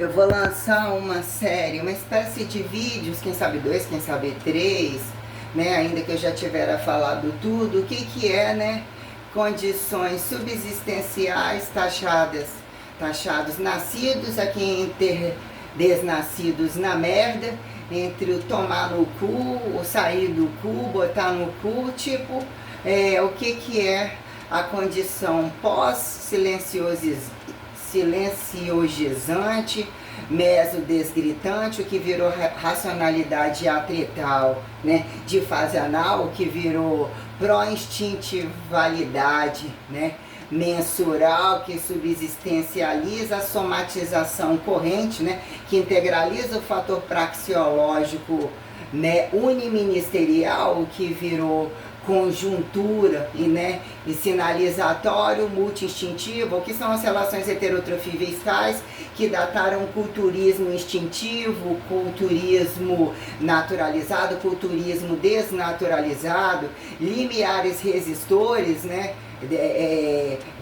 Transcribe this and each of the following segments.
Eu vou lançar uma série, uma espécie de vídeos, quem sabe 2, quem sabe 3, né? Ainda que eu já tiver falado tudo, o que que é, né? Condições subsistenciais taxados nascidos, aqui entre desnascidos na merda, entre o tomar no cu, o sair do cu, botar no cu, tipo, o que que é a condição pós-silenciosizante, mesodesgritante, o que virou racionalidade atretal, né, de fase anal, o que virou pró-instintivalidade, né, mensural, que subsistencializa a somatização corrente, né, que integraliza o fator praxeológico, né, uniministerial, o que virou conjuntura e sinalizatório multi-instintivo, que são as relações heterotrofíveis tais, que dataram culturismo instintivo, culturismo naturalizado, culturismo desnaturalizado, limiares resistores, né,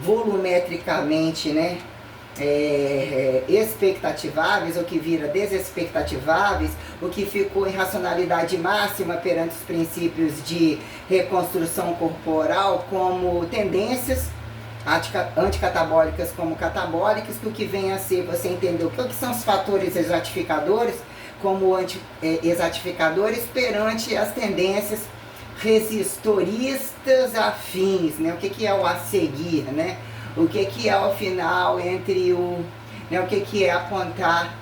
volumetricamente, né, expectativáveis, o que vira desexpectativáveis, o que ficou em racionalidade máxima perante os princípios de reconstrução corporal como tendências anticatabólicas como catabólicas, o que vem a ser, você entendeu o que são os fatores exatificadores como exatificadores perante as tendências resistoristas afins, né? O que é o a seguir, né? O que é o final entre o que é apontar,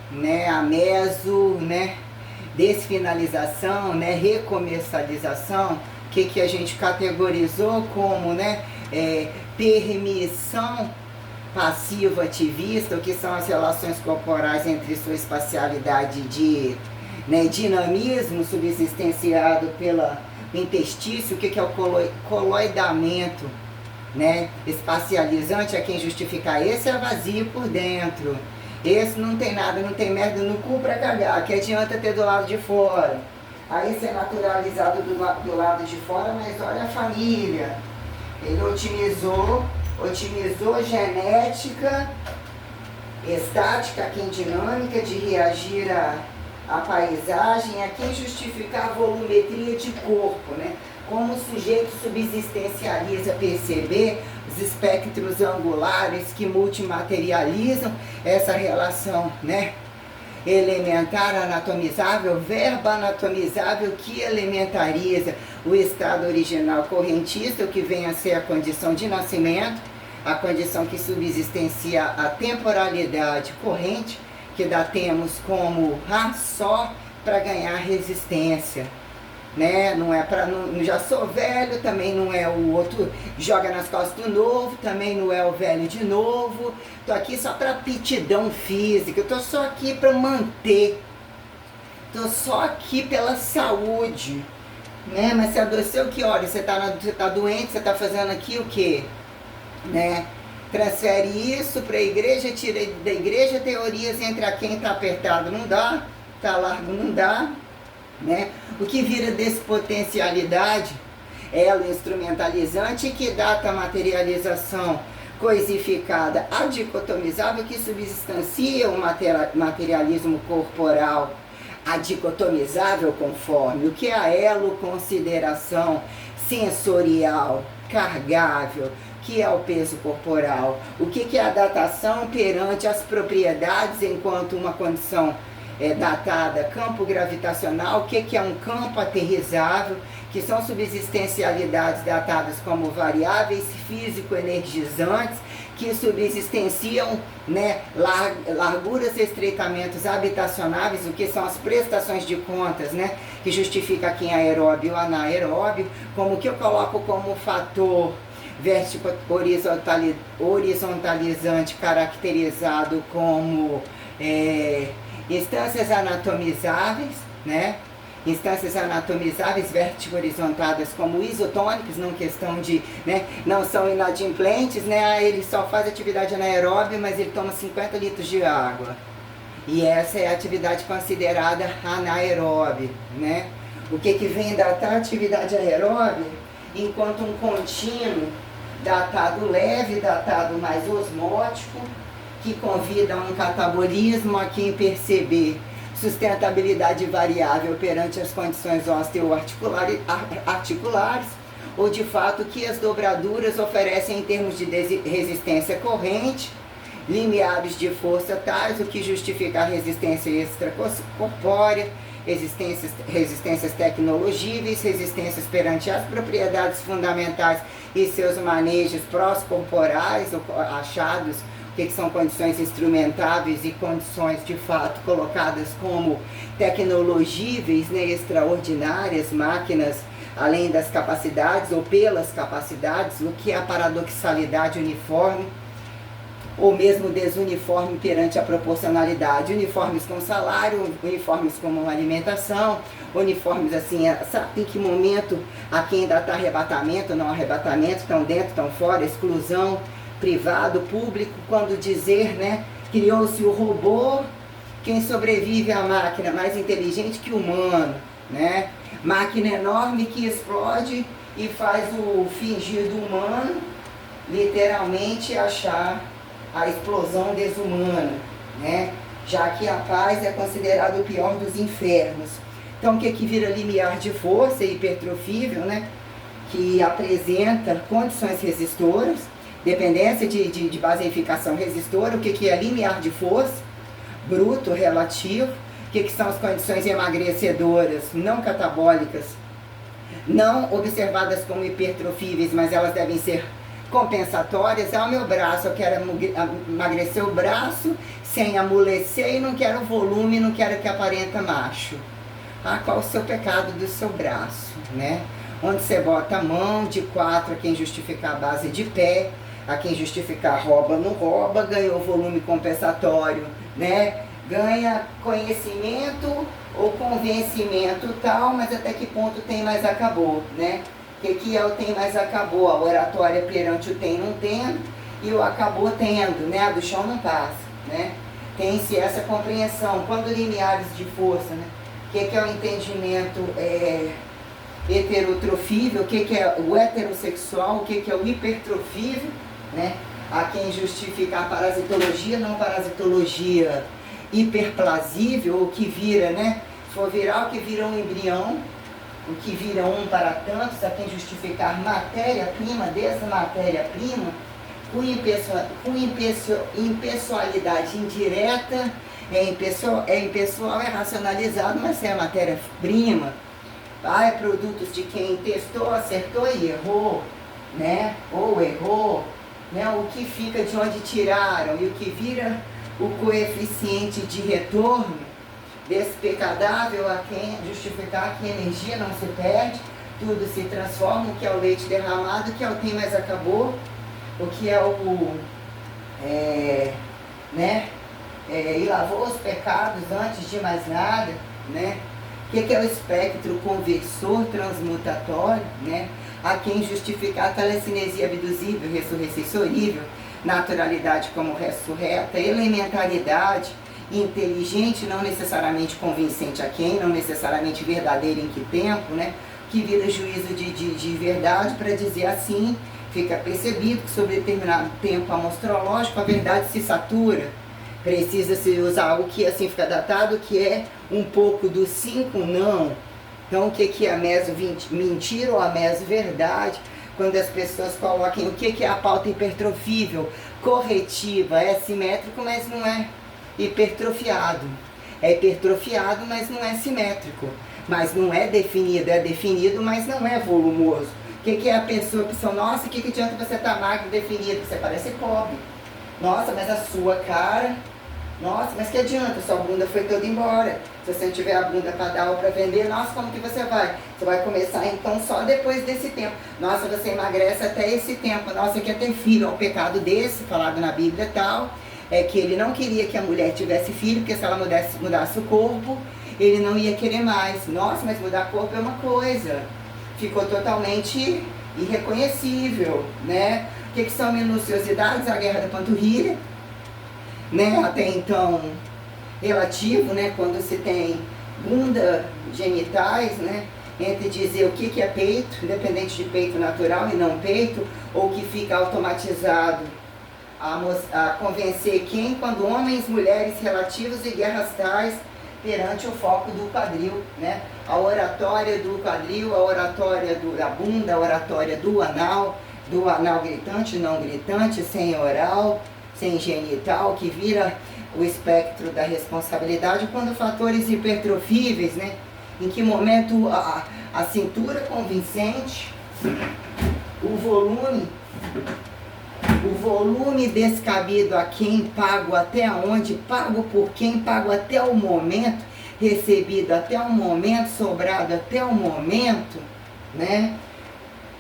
né, a meso, né, desfinalização, né, recomercialização, que a gente categorizou como, né, permissão passiva ativista, o que são as relações corporais entre sua espacialidade de, né, dinamismo subsistenciado pela interstício, o que é o coloidamento, né, espacializante, a quem justificar esse é vazio por dentro, esse não tem nada, não tem merda no cu pra cagar, que adianta ter do lado de fora, aí ser naturalizado do lado de fora, mas olha a família, ele otimizou genética, estática, a quem dinâmica de reagir a paisagem, a quem justificar a volumetria de corpo, né? Como o sujeito subsistencializa perceber os espectros angulares que multimaterializam essa relação, né, elementar anatomizável, verbo anatomizável que elementariza o estado original correntista, o que vem a ser a condição de nascimento, a condição que subsistencia a temporalidade corrente, que datemos como só para ganhar resistência, né? Não é para, não, já sou velho, também não é o outro joga nas costas do novo, também não é o velho de novo. Tô aqui só para aptidão física, eu tô só aqui para manter, tô só aqui pela saúde, né? Mas se adoeceu, que hora? Você tá doente, você tá fazendo aqui o quê, né? Transfere isso para a igreja, tira da igreja teorias entre a quem está apertado não dá, está largo não dá, né? O que vira despotencialidade é o instrumentalizante que data a materialização coisificada adicotomizável que substancia o materialismo corporal adicotomizável conforme o que é a elo consideração sensorial cargável, que é o peso corporal, o que é a datação perante as propriedades enquanto uma condição datada, campo gravitacional, o que é um campo aterrizável, que são subsistencialidades datadas como variáveis físico-energizantes, que subsistenciam, né, larguras e estreitamentos habitacionáveis, o que são as prestações de contas, né, que justifica aqui aeróbio ou anaeróbio, como que eu coloco como fator horizontalizante caracterizado como instâncias anatomizáveis, né? Instâncias anatomizáveis vertigo-horizontadas como isotônicas, não questão de, né, não são inadimplentes, né? Ele só faz atividade anaeróbia, mas ele toma 50 litros de água. E essa é a atividade considerada anaeróbia, né? O que vem datar a atividade aeróbia? Enquanto um contínuo datado leve, datado mais osmótico, que convida a um catabolismo a quem perceber sustentabilidade variável perante as condições osteoarticulares, ou de fato que as dobraduras oferecem em termos de resistência corrente, limiares de força tais, o que justifica a resistência extracorpórea, resistências tecnologíveis, resistências perante as propriedades fundamentais e seus manejos prós-corporais, achados, que são condições instrumentáveis e condições de fato colocadas como tecnologíveis, né, extraordinárias, máquinas além das capacidades ou pelas capacidades, o que é a paradoxalidade uniforme, ou mesmo desuniforme perante a proporcionalidade, uniformes com salário, uniformes com alimentação, uniformes assim, sabe em que momento a quem ainda está arrebatamento, não arrebatamento, estão dentro, estão fora, exclusão, privado, público, quando dizer, né, criou-se o robô, quem sobrevive à máquina mais inteligente que o humano, né, máquina enorme que explode e faz o fingido humano literalmente achar a explosão desumana, né? Já que a paz é considerado o pior dos infernos. Então, o que vira limiar de força hipertrofível, né? Que apresenta condições resistoras, dependência de baseificação resistora. O que é limiar de força? Bruto, relativo. O que são as condições emagrecedoras, não catabólicas, não observadas como hipertrofíveis, mas elas devem ser compensatórias. O meu braço, eu quero emagrecer o braço sem amolecer e não quero volume, não quero que aparenta macho. Qual o seu pecado do seu braço, né? Onde você bota a mão de 4 a quem justificar a base de pé, a quem justificar rouba, não rouba, ganhou volume compensatório, né? Ganha conhecimento ou convencimento tal, mas até que ponto tem mais acabou, né? O que é o tem mais acabou? A oratória perante o tem não tendo e o acabou tendo, né? A do chão não passa, né? Tem-se essa compreensão. Quando limiares de força, né? O que é o entendimento heterotrofível, o que é o heterossexual, o que é o hipertrofível, né? A quem justifica a parasitologia, não parasitologia hiperplasível, o que vira, né? Se for virar, o que vira um embrião, o que vira um para tantos, a quem justificar matéria-prima, desmatéria-prima, com impessoalidade indireta, é impessoal, é racionalizado, mas é matéria-prima. É produtos de quem testou, acertou e errou, né? Ou errou, né? O que fica de onde tiraram e o que vira o coeficiente de retorno despecadável a quem justificar que a energia não se perde, tudo se transforma, o que é o leite derramado, o que é o tem mais acabou, o que é o e lavou os pecados antes de mais nada, né? O que é o espectro conversor transmutatório, né? A quem justificar a telecinesia abduzível, ressurressorível, naturalidade como ressurreta, elementaridade, inteligente, não necessariamente convincente a quem, não necessariamente verdadeiro em que tempo, né? Que vira juízo de verdade para dizer assim, fica percebido que sobre determinado tempo amostrológico a verdade se satura, precisa-se usar algo que assim fica datado, que é um pouco do 5 não. Então o que é a meso-mentira ou a meso-verdade? Quando as pessoas colocam o que é a pauta hipertrofível, corretiva, é simétrico, mas não é hipertrofiado. É hipertrofiado, mas não é simétrico. Mas não é definido, mas não é volumoso. O que é a pessoa que são, nossa, que adianta você estar magro definido? Você parece pobre. Nossa, mas a sua cara, nossa, mas que adianta? Sua bunda foi toda embora. Se você não tiver a bunda para dar ou para vender, nossa, como que você vai? Você vai começar então só depois desse tempo. Nossa, você emagrece até esse tempo. Nossa, quer ter filho. É um pecado desse, falado na Bíblia e tal. É que ele não queria que a mulher tivesse filho, porque se ela mudasse o corpo, ele não ia querer mais. Nossa, mas mudar corpo é uma coisa. Ficou totalmente irreconhecível, né? O que são minuciosidades? A guerra da panturrilha, né? Até então relativo, né? Quando se tem bunda, genitais, né? Entre dizer o que é peito, independente de peito natural e não peito, ou que fica automatizado a convencer quem, quando homens, mulheres, relativos e guerras tais, perante o foco do quadril, né? A oratória do quadril, a oratória da bunda, a oratória do anal gritante, não gritante, sem oral, sem genital, que vira o espectro da responsabilidade quando fatores hipertrofíveis, né? Em que momento a cintura convincente, o volume descabido a quem, pago até onde, pago por quem, pago até o momento, recebido até o momento, sobrado até o momento, né?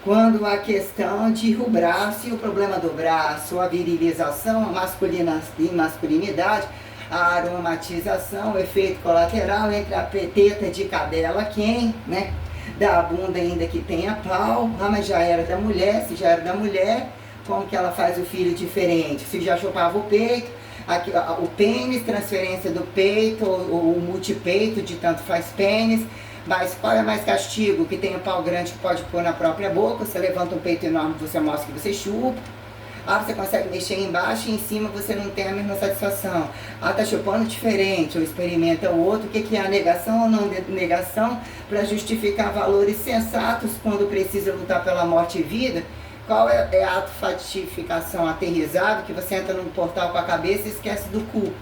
Quando a questão de o braço e o problema do braço, a virilização, a masculinidade, a aromatização, o efeito colateral entre a teta de cadela quem, né? Da bunda ainda que tenha pau, mas já era da mulher, se já era da mulher, como que ela faz o filho diferente? Se já chupava o peito, aqui, o pênis, transferência do peito, ou o multipeito de tanto faz pênis, mas qual é mais castigo? Que tem um pau grande que pode pôr na própria boca, você levanta um peito enorme, você mostra que você chupa. Ah, você consegue mexer embaixo e em cima você não tem a mesma satisfação. Ah, tá chupando diferente, ou experimenta o outro. O que é a negação ou não negação para justificar valores sensatos quando precisa lutar pela morte e vida? Qual é a autofatificação aterrizada que você entra num portal com a cabeça e esquece do cu?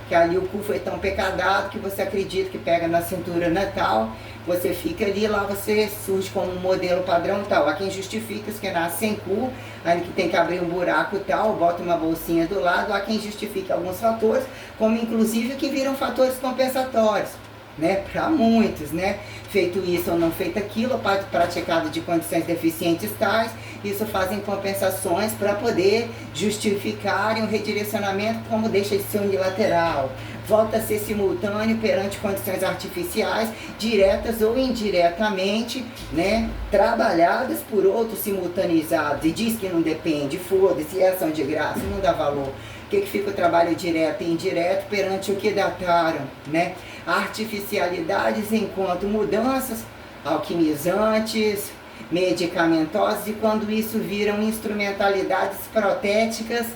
Que ali o cu foi tão pecadado que você acredita que pega na cintura natal, você fica ali, lá você surge como um modelo padrão tal. Há quem justifica os que nascem sem cu, aí que tem que abrir um buraco tal, bota uma bolsinha do lado. Há quem justifica alguns fatores, como inclusive que viram fatores compensatórios, né, para muitos, né, feito isso ou não feito aquilo, praticado de condições deficientes tais, isso fazem compensações para poder justificarem o redirecionamento, como deixa de ser unilateral, volta a ser simultâneo perante condições artificiais, diretas ou indiretamente, né, trabalhadas por outros simultaneizados, e diz que não depende, foda-se, é ação de graça, não dá valor. O que fica o trabalho direto e indireto perante o que dataram, né? Artificialidades enquanto mudanças alquimizantes, medicamentosas, e quando isso viram instrumentalidades protéticas,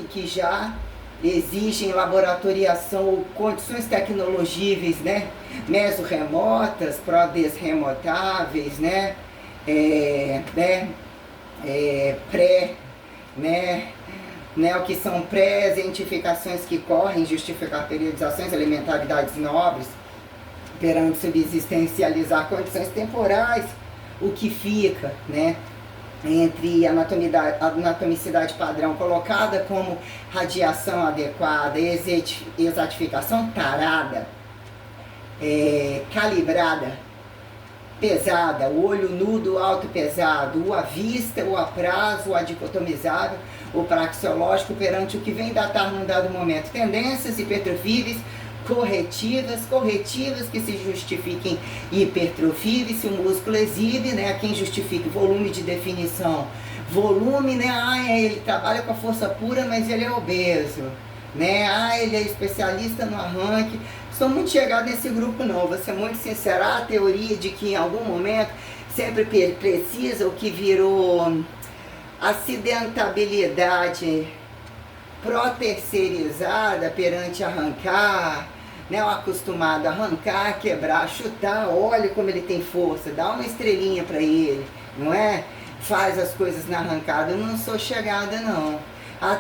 que já exigem laboratoriação ou condições tecnologíveis, né? Mesorremotas, prodesremotáveis, né? O que são pré-identificações que correm, justificar periodizações, elementaridades nobres, perante subexistencializar condições temporais, o que fica, né, entre a anatomicidade padrão colocada como radiação adequada, exatificação tarada, calibrada, pesada, o olho nudo, alto pesado, o à vista, o a prazo, o adicotomizável, o praxeológico perante o que vem datar num dado momento. Tendências hipertrofíveis, corretivas que se justifiquem hipertrofíveis, se o músculo exibe, né? Quem justifica volume de definição. Volume, né? Ele trabalha com a força pura, mas ele é obeso, né? Ele é especialista no arranque. Sou muito chegado nesse grupo não, vou ser muito sincera, a teoria de que em algum momento sempre precisa o que virou acidentabilidade pró-terceirizada perante arrancar, né? O acostumado a arrancar, quebrar, chutar, olha como ele tem força, dá uma estrelinha para ele, não é? Faz as coisas na arrancada, eu não sou chegada não.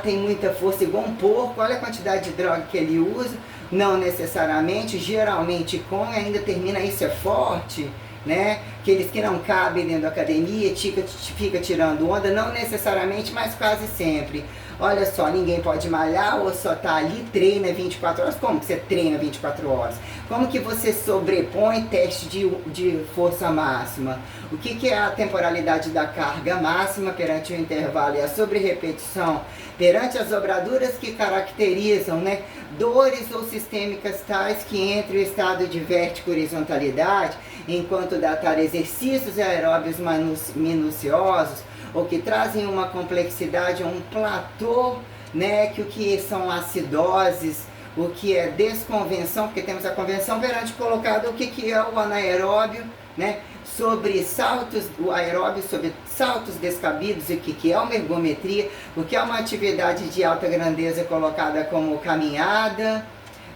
Tem muita força igual um porco, olha a quantidade de droga que ele usa, não necessariamente, geralmente ainda termina isso é forte, né? Aqueles que não cabem dentro da academia, fica tirando onda, não necessariamente, mas quase sempre. Olha só, ninguém pode malhar ou só tá ali, treina 24 horas. Como que você treina 24 horas? Como que você sobrepõe teste de força máxima? O que é a temporalidade da carga máxima perante o intervalo e a sobre-repetição? Perante as dobraduras que caracterizam, né, dores ou sistêmicas tais que entre o estado de vértigo horizontalidade, enquanto datar exercícios aeróbios minuciosos, ou que trazem uma complexidade, um platô, né, que o que são acidoses, o que é desconvenção, porque temos a convenção perante colocado o que é o anaeróbio, né, sobre saltos, o aeróbio sobre saltos descabidos, o que é uma ergometria, o que é uma atividade de alta grandeza colocada como caminhada,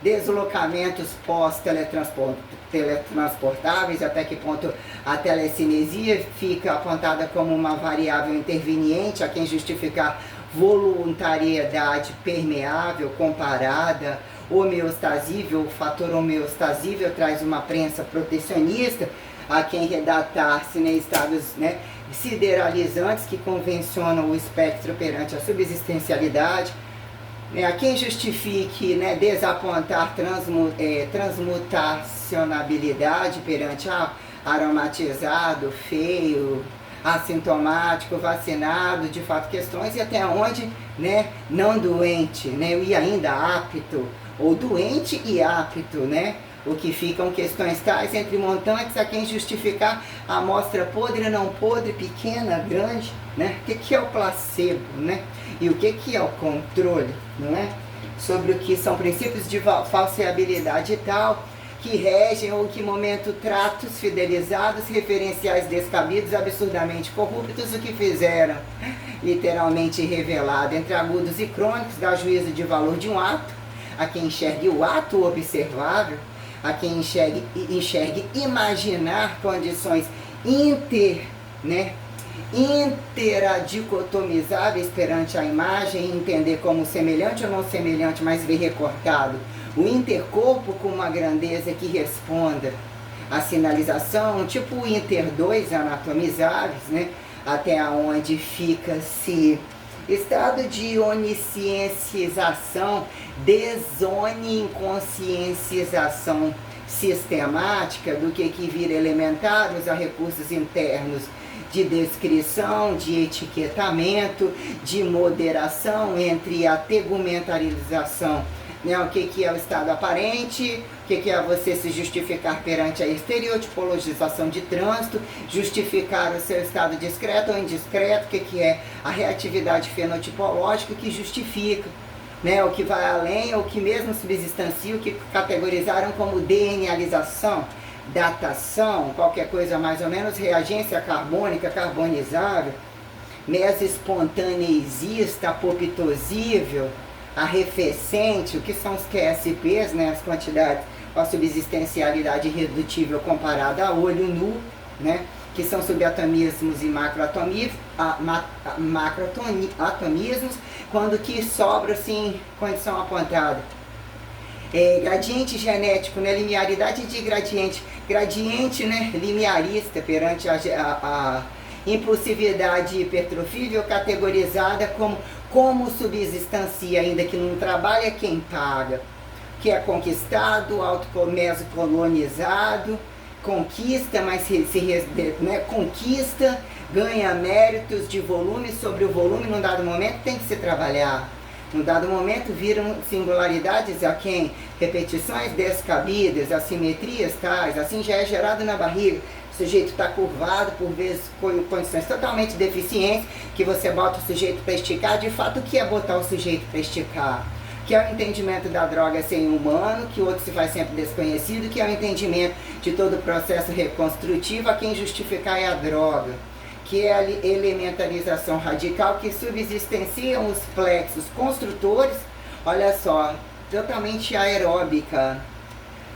deslocamentos pós-teletransportáveis, até que ponto a telecinesia fica apontada como uma variável interveniente, a quem justificar voluntariedade permeável, comparada, homeostasível, o fator homeostasível traz uma prensa protecionista, a quem redatar-se em estados, né, sideralizantes que convencionam o espectro perante a subsistencialidade, a quem justifique, né, desapontar transmutacionabilidade perante aromatizado, feio, assintomático, vacinado, de fato questões, e até onde, né, não doente, né, e ainda apto, ou doente e apto, né, o que ficam questões tais entre montantes a quem justificar a amostra podre, não podre, pequena, grande, né? O que é o placebo, né? E o que é o controle, não é? Sobre o que são princípios de falseabilidade e tal, que regem ou que momento tratos fidelizados, referenciais descabidos, absurdamente corruptos, o que fizeram, literalmente revelado, entre agudos e crônicos, dá juízo de valor de um ato, a quem enxergue o ato observável, a quem enxergue imaginar condições interadicotomizáveis perante a imagem, entender como semelhante ou não semelhante, mas ver recortado o intercorpo com uma grandeza que responda à sinalização, tipo o inter 2 anatomizáveis, né? Até onde fica-se estado de onisciencização, desoninconsciencização sistemática do que vira elementares a recursos internos de descrição, de etiquetamento, de moderação entre a tegumentarização, né? O que é o estado aparente, o que é você se justificar perante a estereotipologização de trânsito, justificar o seu estado discreto ou indiscreto, o que é a reatividade fenotipológica que justifica, né, o que vai além, ou que mesmo subsistancia, o que categorizaram como DNAlização, datação, qualquer coisa mais ou menos, reagência carbônica, carbonizável, meso-espontaneizista, apoptosível, arrefecente, o que são os QSPs, né, as quantidades, a subsistencialidade irredutível comparada a olho nu, né, que são subatomismos e macroatomismos, quando que sobra, assim, condição apontada. Gradiente genético, né, linearidade de gradiente, né, linearista perante a impulsividade hipertrofível categorizada como subsistancia, ainda que não trabalha quem paga, que é conquistado, mesocolonizado, conquista, mas conquista, ganha méritos de volume sobre o volume, num dado momento tem que se trabalhar. Num dado momento viram singularidades a quem? Repetições descabidas, assimetrias tais, assim já é gerado na barriga. O sujeito está curvado, por vezes com condições totalmente deficientes, que você bota o sujeito para esticar. De fato, o que é botar o sujeito para esticar? Que é o entendimento da droga sem humano, que o outro se faz sempre desconhecido, que é o entendimento de todo o processo reconstrutivo, a quem justificar é a droga, que é a elementarização radical, que subsistenciam os plexos construtores, olha só, totalmente aeróbica,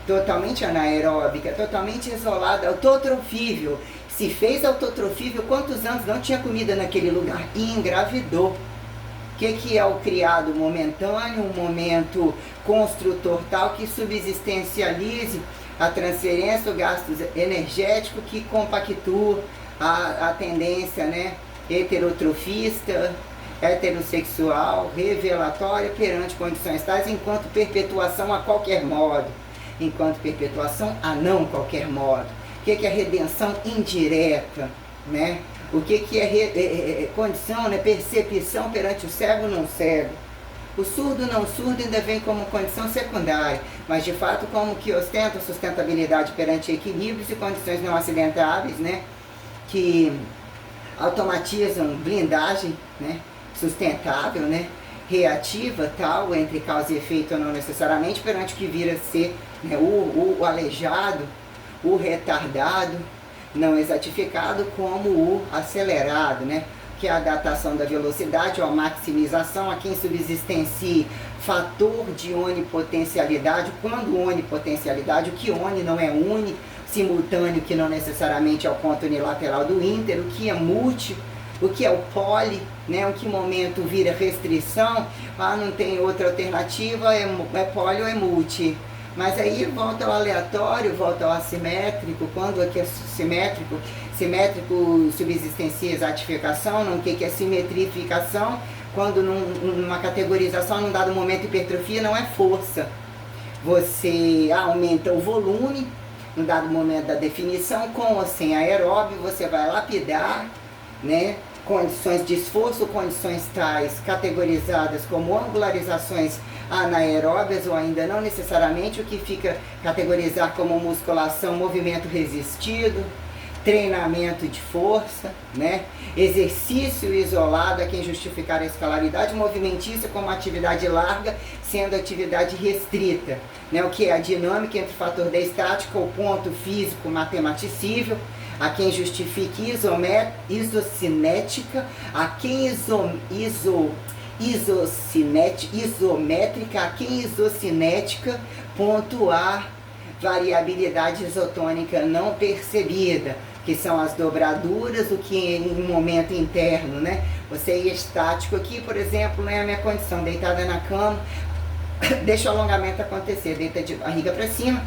totalmente anaeróbica, totalmente isolada, autotrofível. Se fez autotrofível, quantos anos não tinha comida naquele lugar? E engravidou. O que é o criado momentâneo, um momento construtor tal que subsistencialize a transferência, o gasto energético que compactua a tendência, né, heterotrofista, heterossexual, revelatória perante condições tais, enquanto perpetuação a qualquer modo, enquanto perpetuação a não qualquer modo. O que é redenção indireta, né? O que é condição, né, percepção perante o cego não cego. O surdo não surdo ainda vem como condição secundária, mas de fato como que ostenta sustentabilidade perante equilíbrios e condições não acidentáveis, né, que automatizam blindagem, né, sustentável, né, reativa, tal, entre causa e efeito ou não necessariamente, perante o que vira a ser, né, o aleijado, o retardado, não exatificado como o acelerado, né? Que é a datação da velocidade ou a maximização, aqui em subsistencie fator de onipotencialidade. Quando onipotencialidade, o que oni não é uni, simultâneo, que não necessariamente é o ponto unilateral do ínter, o que é multi, o que é o poli, né? Em que momento vira restrição, não tem outra alternativa, é poli ou é multi. Mas aí volta ao aleatório, volta ao assimétrico. Quando aqui é simétrico, simétrico subsistencia exatificação, não que é simetrificação, quando numa categorização, num dado momento hipertrofia, não é força. Você aumenta o volume, no dado momento da definição, com ou sem aeróbio, você vai lapidar, né? Condições de esforço, condições tais categorizadas como angularizações anaeróbias ou ainda não necessariamente, o que fica categorizar como musculação, movimento resistido, treinamento de força, né? Exercício isolado a quem justificar a escalaridade, movimentícia como atividade larga, sendo atividade restrita, né? O que é a dinâmica entre o fator da estática, o ponto físico matematicível, a quem justifique isocinética, a quem isométrica, a quem isocinética, pontuar variabilidade isotônica não percebida, que são as dobraduras, o que em momento interno, né? Você é estático aqui, por exemplo, né? A minha condição, deitada na cama, deixa o alongamento acontecer, deita de barriga para cima,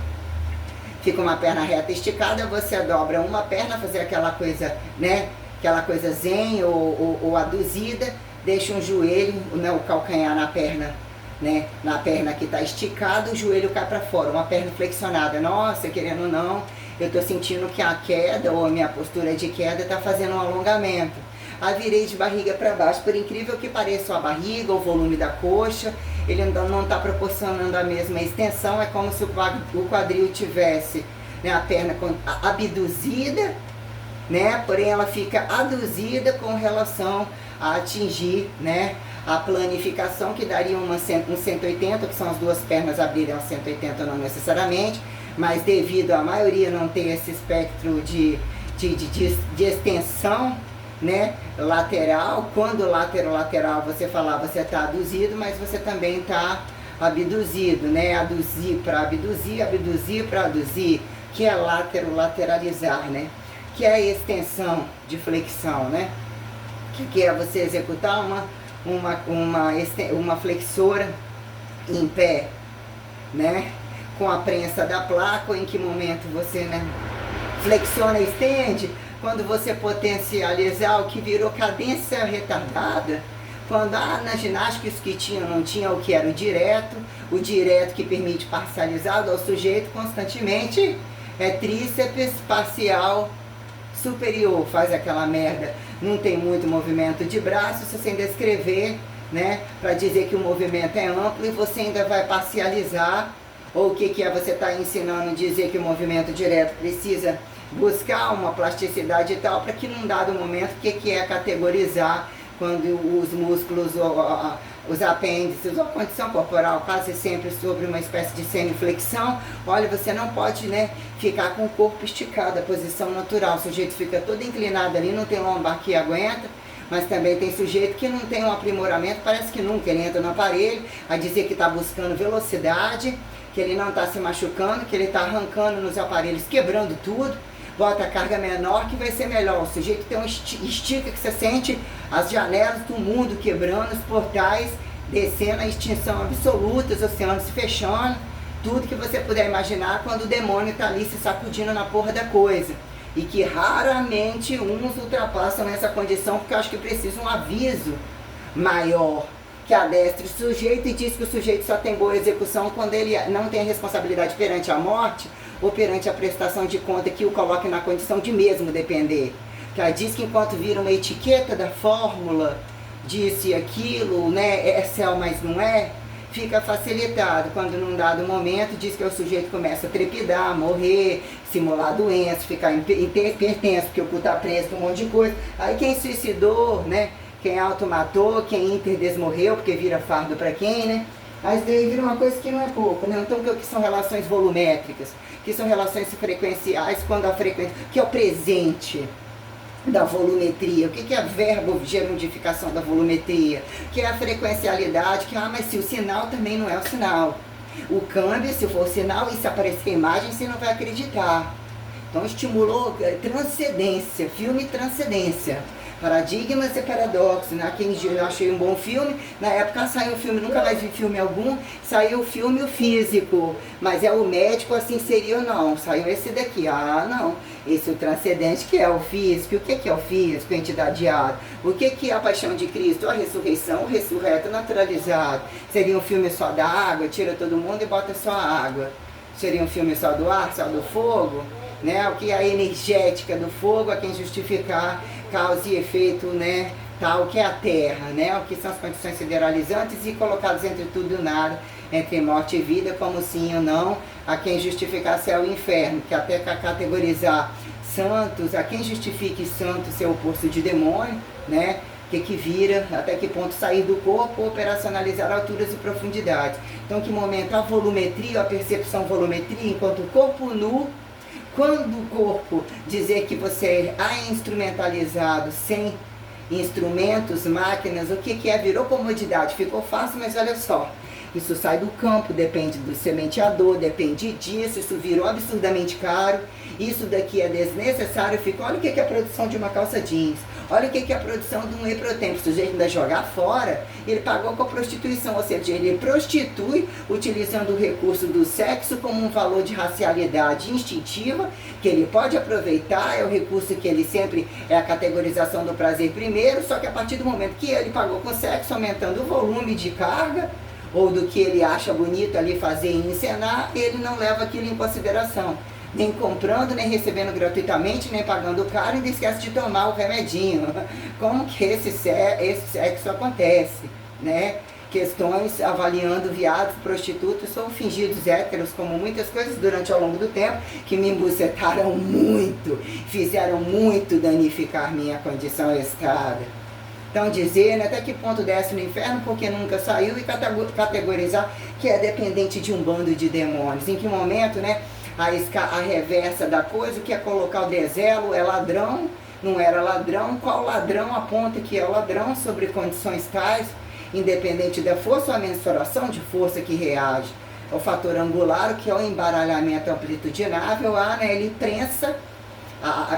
fica uma perna reta esticada, você dobra uma perna, fazer aquela coisa, né? Aquela coisa zen ou aduzida, deixa um joelho, né? O calcanhar na perna, né? Na perna que está esticada, o joelho cai para fora, uma perna flexionada. Nossa, querendo ou não, eu estou sentindo que a queda ou a minha postura de queda está fazendo um alongamento. A virei de barriga para baixo, por incrível que pareça, a barriga, o volume da coxa, ele não está proporcionando a mesma extensão, é como se o quadril tivesse, né, a perna abduzida, né, porém ela fica aduzida com relação a atingir, né, a planificação, que daria um 180, que são as duas pernas abrirem um 180 não necessariamente, mas devido à maioria não ter esse espectro de extensão, né, lateral, quando lateral você falar você está aduzido, mas você também está abduzido, né, aduzir para abduzir, abduzir para aduzir, que é lateralizar, né, que é a extensão de flexão, né, que é você executar uma flexora em pé, né, com a prensa da placa, ou em que momento você, né, flexiona e estende, quando você potencializar o que virou cadência retardada, quando na ginástica isso que tinha, não tinha o que era o direto que permite parcializado ao sujeito constantemente, é tríceps parcial superior, faz aquela merda, não tem muito movimento de braço, se você ainda escrever, né, para dizer que o movimento é amplo e você ainda vai parcializar, ou o que é você está ensinando dizer que o movimento direto precisa buscar uma plasticidade e tal, para que num dado momento, o que é categorizar quando os músculos, os apêndices, ou a condição corporal, quase sempre sobre uma espécie de semiflexão. Olha, você não pode, né, ficar com o corpo esticado, a posição natural, o sujeito fica todo inclinado ali, não tem lombar que aguenta, mas também tem sujeito que não tem um aprimoramento, parece que nunca, ele entra no aparelho a dizer que está buscando velocidade, que ele não está se machucando, que ele está arrancando nos aparelhos, quebrando tudo, bota a carga menor que vai ser melhor. O sujeito tem um estica que você sente as janelas do mundo quebrando, os portais descendo, a extinção absoluta, os oceanos se fechando, tudo que você puder imaginar quando o demônio está ali se sacudindo na porra da coisa. E que raramente uns ultrapassam essa condição, porque eu acho que precisa um aviso maior que adestre o sujeito e diz que o sujeito só tem boa execução quando ele não tem responsabilidade perante a morte ou perante a prestação de conta que o coloque na condição de mesmo depender. Que ela diz que enquanto vira uma etiqueta da fórmula, disse aquilo, né, é céu, mas não é, fica facilitado. Quando num dado momento diz que o sujeito começa a trepidar, morrer, simular doença, ficar hipertenso, porque o cu tá preso, um monte de coisa. Aí quem suicidou, né, quem automatou, quem interdesmorreu, porque vira fardo para quem, né? Aí daí vira uma coisa que não é pouco, né? Então, o que são relações volumétricas? Que são relações frequenciais, quando a frequência, que é o presente da volumetria, o que é a verbo-gerundificação da volumetria, que é a frequencialidade, que, mas se o sinal também não é o sinal. O câmbio, se for o sinal, e se aparecer a imagem, você não vai acreditar. Então estimulou transcendência, filme transcendência. Paradigmas e paradoxos, né? Quem eu achei um bom filme, na época saiu o filme, nunca mais vi filme algum, saiu o filme o físico, mas é o médico, assim seria ou não, saiu esse daqui, não, esse é o transcendente que é o físico. O que é o físico, a entidade de ar? O que é a paixão de Cristo? A ressurreição, o ressurreto naturalizado. Seria um filme só da água, tira todo mundo e bota só a água. Seria um filme só do ar, só do fogo, né? O que é a energética do fogo, a quem justificar causa e efeito, né? Tal que é a Terra, né? O que são as condições sideralizantes e colocados entre tudo e nada, entre morte e vida, como sim ou não, a quem justificar céu e inferno, que até categorizar santos, a quem justifique santo ser oposto de demônio, né? Que vira, até que ponto sair do corpo, operacionalizar alturas e profundidades. Então, que momento a volumetria, a percepção volumetria, enquanto o corpo nu, quando o corpo dizer que você é instrumentalizado sem instrumentos, máquinas, o que é? Virou comodidade, ficou fácil, mas olha só, isso sai do campo, depende do sementeador, depende disso, isso virou absurdamente caro, isso daqui é desnecessário, fica, olha o que é a produção de uma calça jeans, olha o que é a produção de um whey protein, o sujeito ainda jogar fora, ele pagou com a prostituição, ou seja, ele prostitui utilizando o recurso do sexo como um valor de racialidade instintiva, que ele pode aproveitar, é o recurso que ele sempre, é a categorização do prazer primeiro, só que a partir do momento que ele pagou com sexo, aumentando o volume de carga, ou do que ele acha bonito ali fazer e encenar, ele não leva aquilo em consideração. Nem comprando, nem recebendo gratuitamente, nem pagando caro, e ainda esquece de tomar o remedinho. Como que esse sexo acontece, né? Questões avaliando viados, prostitutos ou fingidos héteros, como muitas coisas durante ao longo do tempo, que me embucetaram muito, fizeram muito danificar minha condição estada. Então dizer, né, até que ponto desce no inferno porque nunca saiu, e categorizar que é dependente de um bando de demônios. Em que momento, né, a reversa da coisa, que é colocar o dezelo, é ladrão, não era ladrão, qual ladrão aponta que é o ladrão sobre condições tais, independente da força ou a mensuração de força que reage. É o fator angular, que é o embaralhamento amplitudinável, né, ele prensa.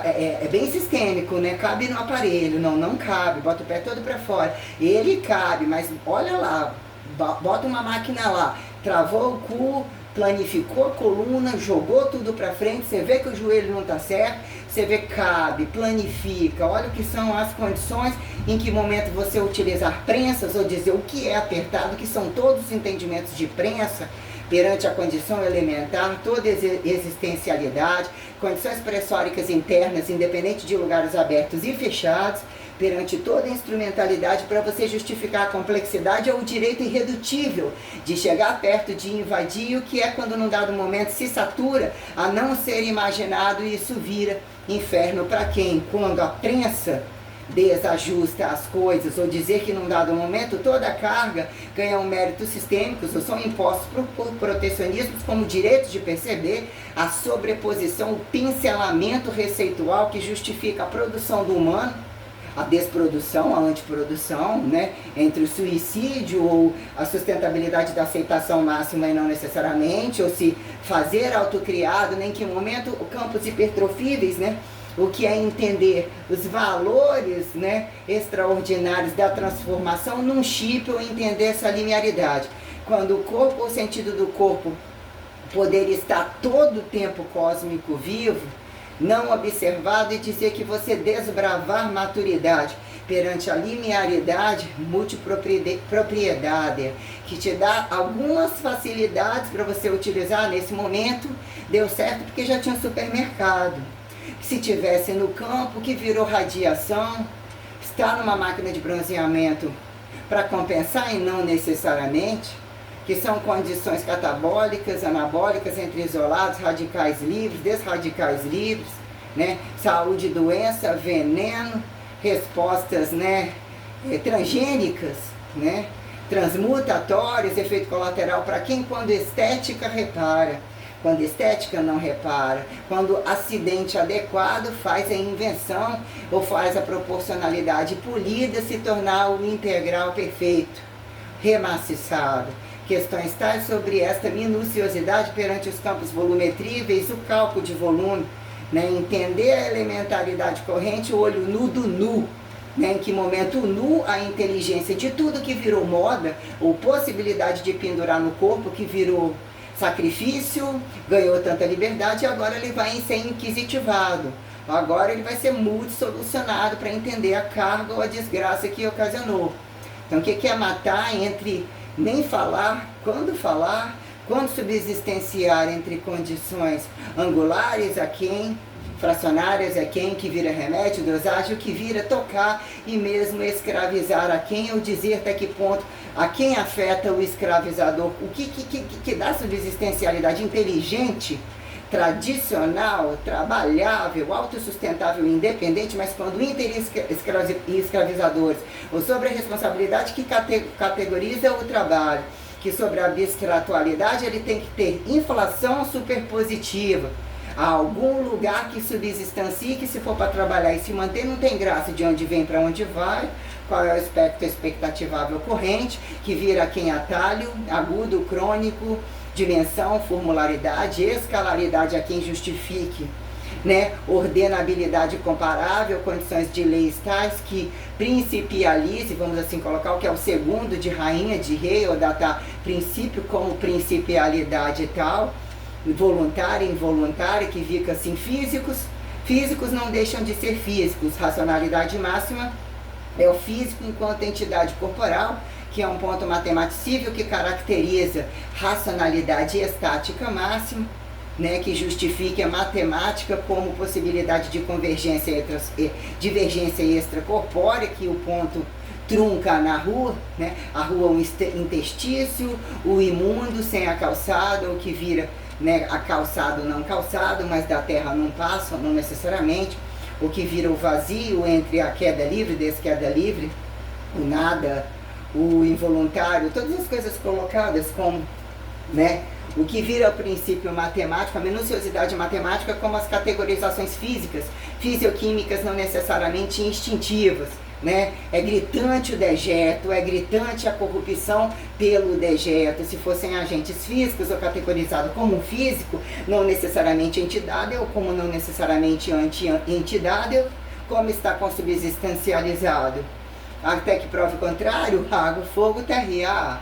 É bem sistêmico, né? Cabe no aparelho, não cabe, bota o pé todo para fora. Ele cabe, mas olha lá, bota uma máquina lá, travou o cu, planificou a coluna, jogou tudo para frente, você vê que o joelho não está certo, você vê que cabe, planifica, olha o que são as condições, em que momento você utilizar prensas, ou dizer o que é apertado, que são todos os entendimentos de prensa, perante a condição elementar, toda existencialidade, condições pressóricas internas, independente de lugares abertos e fechados, perante toda a instrumentalidade, para você justificar a complexidade ou o direito irredutível de chegar perto, de invadir, o que é quando num dado momento se satura a não ser imaginado, e isso vira inferno para quem? Quando a prensa desajusta as coisas, ou dizer que num dado momento toda a carga ganha um mérito sistêmico, ou são impostos por protecionismos como direito de perceber a sobreposição, o pincelamento receitual que justifica a produção do humano, a desprodução, a antiprodução, né, entre o suicídio ou a sustentabilidade da aceitação máxima e não necessariamente, ou se fazer autocriado, nem que momento campos hipertrofíveis, né, o que é entender os valores, né, extraordinários da transformação num chip, ou entender essa linearidade. Quando o corpo, o sentido do corpo, poderia estar todo o tempo cósmico vivo, não observado, e dizer que você desbravar maturidade perante a linearidade, multipropriedade, que te dá algumas facilidades para você utilizar nesse momento, deu certo porque já tinha um supermercado. Se tivesse no campo, que virou radiação, está numa máquina de bronzeamento para compensar e não necessariamente, que são condições catabólicas, anabólicas, entre isolados, radicais livres, desradicais livres, né? Saúde e doença, veneno, respostas, né, transgênicas, né? transmutatórios, efeito colateral para quem? Quando estética repara, quando estética não repara, quando acidente adequado faz a invenção ou faz a proporcionalidade polida se tornar o integral perfeito, remaciçado. Questões tais sobre esta minuciosidade perante os campos volumetríveis, o cálculo de volume, né? Entender a elementaridade corrente, o olho nu do nu, né? Em que momento nu a inteligência de tudo que virou moda, ou possibilidade de pendurar no corpo que virou sacrifício, ganhou tanta liberdade e agora ele vai ser inquisitivado. Agora ele vai ser multissolucionado para entender a carga ou a desgraça que ocasionou. Então o que é matar entre nem falar, quando subsistenciar entre condições angulares a quem, fracionárias a quem, que vira remédio, dosagem, o que vira tocar e mesmo escravizar a quem, ou dizer até que ponto a quem afeta o escravizador, o que dá subsistencialidade inteligente, tradicional, trabalhável, autossustentável e independente, mas quando escravizadores, ou sobre a responsabilidade que categoriza o trabalho, que sobre a abstratualidade ele tem que ter inflação superpositiva, algum lugar que subsistancie, que se for para trabalhar e se manter não tem graça de onde vem para onde vai, qual é o espectro expectativável corrente, que vira quem atalho, agudo, crônico, dimensão, formularidade, escalaridade a quem justifique, né? Ordenabilidade comparável, condições de leis tais que principialize, vamos assim colocar, o que é o segundo de rainha, de rei, ou datar princípio como principialidade e tal, voluntária e involuntária, que fica assim, físicos não deixam de ser físicos, racionalidade máxima é o físico enquanto entidade corporal, que é um ponto matematicível que caracteriza racionalidade estática máxima, né, que justifique a matemática como possibilidade de divergência extracorpórea, que o ponto trunca na rua, né, a rua um interstício, o imundo sem a calçada, o que vira, né, a calçado não calçado, mas da terra não passa, não necessariamente, o que vira o vazio entre a queda livre, desqueda livre, o nada, o involuntário, todas as coisas colocadas como, né, o que vira o princípio matemático, a minuciosidade matemática como as categorizações físicas, fisioquímicas não necessariamente instintivas, né? É gritante o dejeto, é gritante a corrupção pelo dejeto. Se fossem agentes físicos ou categorizados como físico, não necessariamente entidade, ou como não necessariamente anti-entidade, como está consubstancializado. Até que prove o contrário, água, fogo, terra e ar.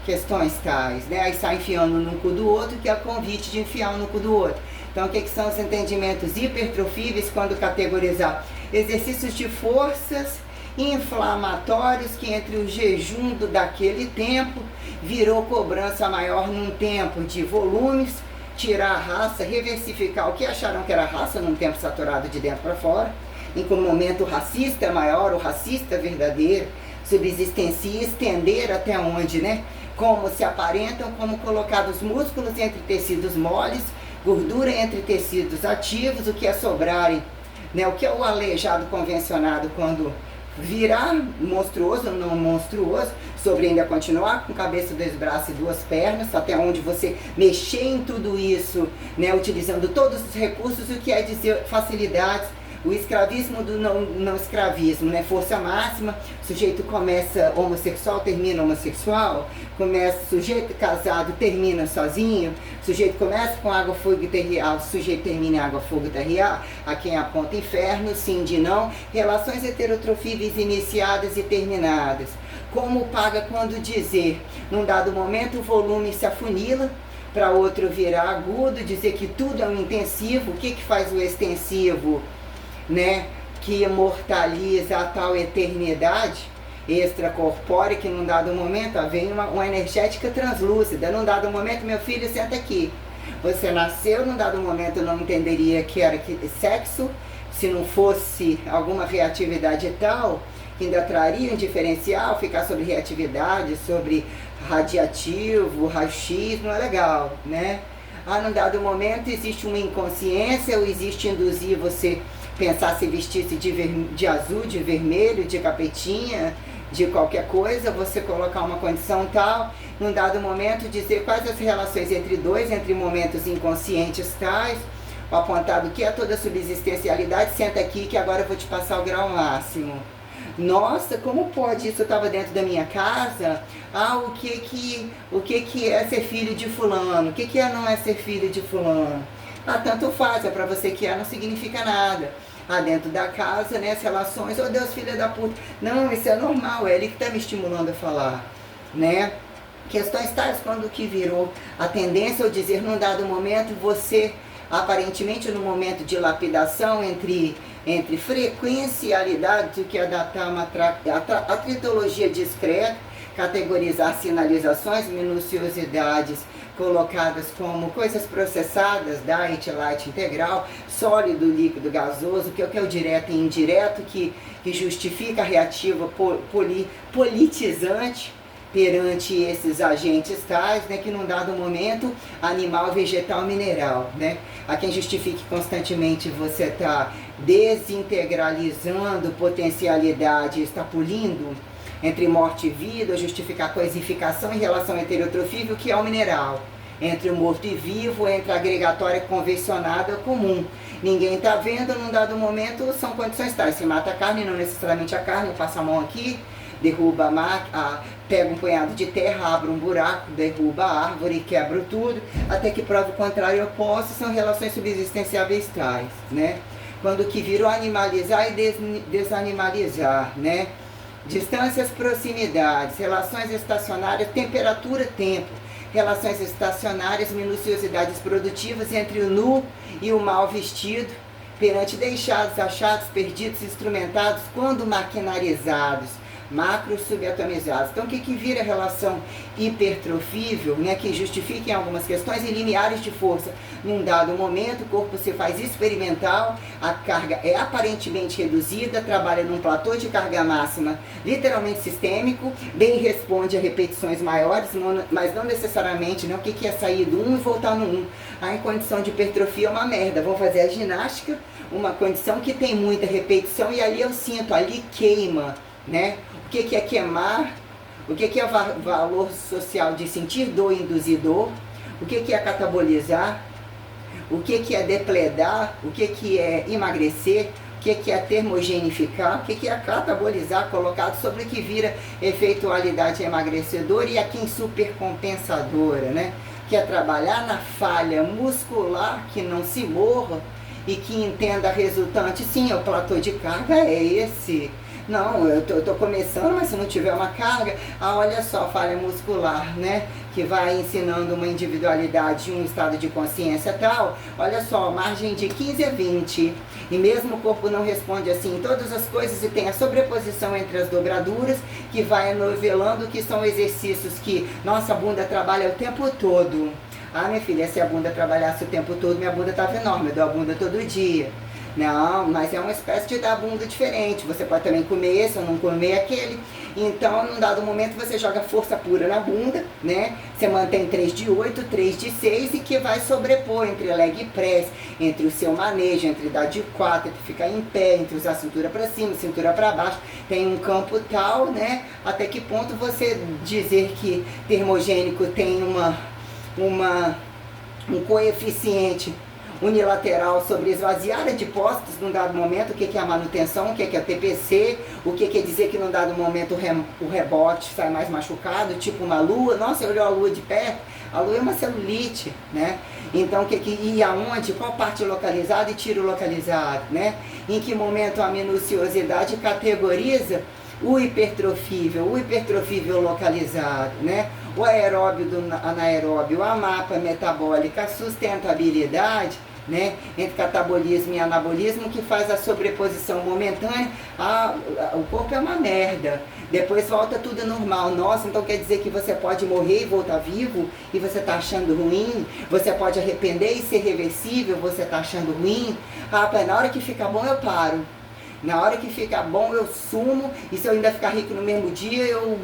Questões tais, né? Aí sai enfiando um no cu do outro, que é o convite de enfiar um no cu do outro. Então, o que são os entendimentos hipertrofíveis quando categorizar? Exercícios de forças inflamatórios que entre o jejum daquele tempo virou cobrança maior num tempo de volumes, tirar a raça, reversificar o que acharam que era raça num tempo saturado de dentro para fora, em que o momento racista maior, o racista verdadeiro, subsistencia e estender até onde, né? Como se aparentam, como colocados músculos entre tecidos moles, gordura entre tecidos ativos, o que é sobrarem, né? O que é o aleijado convencionado quando virar monstruoso ou não monstruoso, sobre ainda continuar com cabeça, 2 braços e 2 pernas, até onde você mexer em tudo isso, né? Utilizando todos os recursos, o que é dizer facilidades, o escravismo do não escravismo, né? Força máxima, sujeito começa homossexual, termina homossexual, começa sujeito casado, termina sozinho, sujeito começa com água, fogo e terra, sujeito termina em água, fogo e terra, a quem aponta inferno, sim de não, relações heterotrofíveis iniciadas e terminadas. Como paga quando dizer, num dado momento o volume se afunila, para outro virar agudo, dizer que tudo é um intensivo, o que faz o extensivo? Né, que imortaliza a tal eternidade extracorpórea, que num dado momento vem uma energética translúcida. Num dado momento, meu filho, senta aqui. Você nasceu, num dado momento não entenderia que era sexo, se não fosse alguma reatividade e tal, que ainda traria um diferencial, ficar sobre reatividade, sobre radiativo, raio-x, não é legal, né? Num dado momento existe uma inconsciência, ou existe induzir você pensar se vestisse de azul, de vermelho, de capetinha, de qualquer coisa, você colocar uma condição tal, num dado momento dizer quais as relações entre dois, entre momentos inconscientes tais, o apontado que é toda subsistencialidade, senta aqui que agora eu vou te passar o grau máximo. Nossa, como pode isso? Eu estava dentro da minha casa. Ah, o que é ser filho de fulano? O que é não é ser filho de fulano? Ah, tanto faz, é para você que é, não significa nada. Ah, dentro da casa, né, as relações, oh Deus, filha da puta. Não, isso é normal, é ele que está me estimulando a falar, né? Questões tais quando que virou a tendência, ou dizer, num dado momento, você, aparentemente no momento de lapidação entre frequencialidade, o que é datar a tritologia discreta, categorizar sinalizações, minuciosidades colocadas como coisas processadas, diet, light, integral, sólido, líquido, gasoso, que é o direto e indireto, que justifica a reativa politizante perante esses agentes tais, né, que num dado momento, animal, vegetal, mineral, né? A quem justifique constantemente você está desintegralizando potencialidade, está pulindo entre morte e vida, justificar coisificação em relação heterotrofia, o que é o mineral, entre o morto e vivo, entre a agregatória convencionada comum. Ninguém está vendo, num dado momento, são condições tais. Se mata a carne, não necessariamente a carne, passa a mão aqui, derruba pega um punhado de terra, abre um buraco, derruba a árvore, quebra tudo, até que prova o contrário oposto, são relações subsistenciáveis tais, né? Quando que virou animalizar e desanimalizar, né? Distâncias, proximidades, relações estacionárias, temperatura, tempo, relações estacionárias, minuciosidades produtivas entre o nu e o mal vestido, perante deixados, achados, perdidos, instrumentados, quando maquinarizados, macros subatomizados. Então, o que vira relação hipertrofível, né, que justifica em algumas questões, em limiares de força. Num dado momento, o corpo se faz experimental, a carga é aparentemente reduzida, trabalha num platô de carga máxima, literalmente sistêmico, bem responde a repetições maiores, mas não necessariamente, né, o que é sair do 1 e voltar no 1. Em condição de hipertrofia é uma merda. Vamos fazer a ginástica, uma condição que tem muita repetição, e ali eu sinto, ali queima, né? O que é queimar? O que é valor social de sentir dor e induzir dor? O que é catabolizar? O que é depledar? O que é emagrecer? O que é termogenificar? O que é catabolizar, colocado sobre o que vira efeitualidade emagrecedora e a quem supercompensadora, né? Que é trabalhar na falha muscular, que não se morra e que entenda a resultante. Sim, o platô de carga é esse. Não, eu tô começando, mas se não tiver uma carga, olha só, falha muscular, né? Que vai ensinando uma individualidade, um estado de consciência tal. Olha só, margem de 15 a 20. E mesmo o corpo não responde assim em todas as coisas e tem a sobreposição entre as dobraduras, que vai novelando, que são exercícios que nossa bunda trabalha o tempo todo. Ah, minha filha, se a bunda trabalhasse o tempo todo, minha bunda estava enorme, eu dou a bunda todo dia. Não, mas é uma espécie de dar bunda diferente. Você pode também comer esse ou não comer aquele. Então, num dado momento, você joga força pura na bunda, né? Você mantém 3 de 8, 3 de 6 e que vai sobrepor entre leg e press, entre o seu manejo, entre dar de 4, entre ficar em pé, entre usar a cintura para cima, cintura para baixo. Tem um campo tal, né? Até que ponto você dizer que termogênico tem um coeficiente unilateral sobre esvaziada de postos num dado momento, o que é a manutenção, o que é a TPC, o que quer dizer que num dado momento o rebote sai mais machucado, tipo uma lua. Nossa, olhou a lua de perto, a lua é uma celulite, né? Então, e aonde, qual parte localizada e tiro localizado, né? Em que momento a minuciosidade categoriza o hipertrofível localizado, né? O aeróbio do anaeróbio, a mapa metabólica, a sustentabilidade, né? Entre catabolismo e anabolismo, que faz a sobreposição momentânea. O corpo é uma merda, depois volta tudo normal. Nossa, então quer dizer que você pode morrer e voltar vivo e você está achando ruim? Você pode arrepender e ser reversível, você está achando ruim? Na hora que fica bom eu paro. Na hora que fica bom eu sumo, e se eu ainda ficar rico no mesmo dia, eu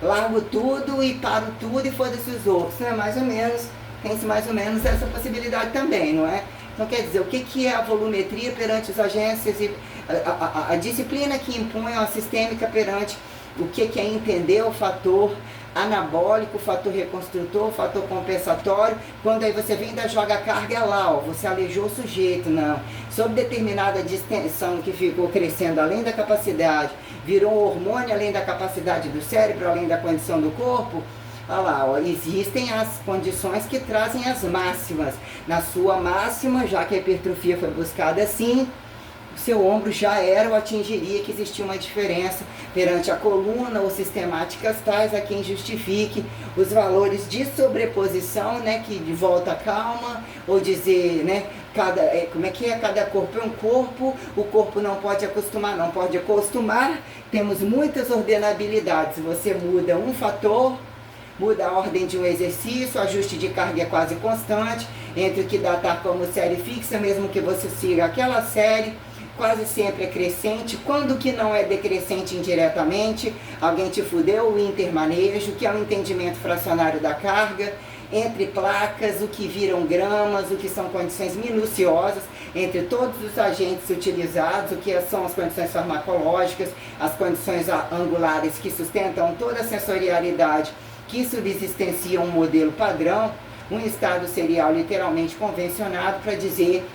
largo tudo e paro tudo e foda-se os outros, né? Mais ou menos, tem-se mais ou menos essa possibilidade também, não é? Então quer dizer, o que é a volumetria perante as agências e a disciplina que impõe a sistêmica perante o que é entender o fator anabólico, o fator reconstrutor, o fator compensatório, quando aí você vem e joga a carga lá, ó, você aleijou o sujeito, não. Sob determinada distensão que ficou crescendo além da capacidade, virou um hormônio além da capacidade do cérebro, além da condição do corpo, olha lá, ó, existem as condições que trazem as máximas. Na sua máxima, já que a hipertrofia foi buscada assim, o seu ombro já era ou atingiria que existia uma diferença perante a coluna ou sistemáticas tais a quem justifique os valores de sobreposição, né, que de volta calma, ou dizer, né, cada corpo é um corpo, o corpo não pode acostumar, temos muitas ordenabilidades, você muda um fator, muda a ordem de um exercício, o ajuste de carga é quase constante, entre o que datar como série fixa, mesmo que você siga aquela série, quase sempre é crescente. Quando que não é decrescente indiretamente, alguém te fudeu, o intermanejo, que é o entendimento fracionário da carga, entre placas, o que viram gramas, o que são condições minuciosas, entre todos os agentes utilizados, o que são as condições farmacológicas, as condições angulares que sustentam toda a sensorialidade que subsistencia um modelo padrão, um estado serial literalmente convencionado para dizer,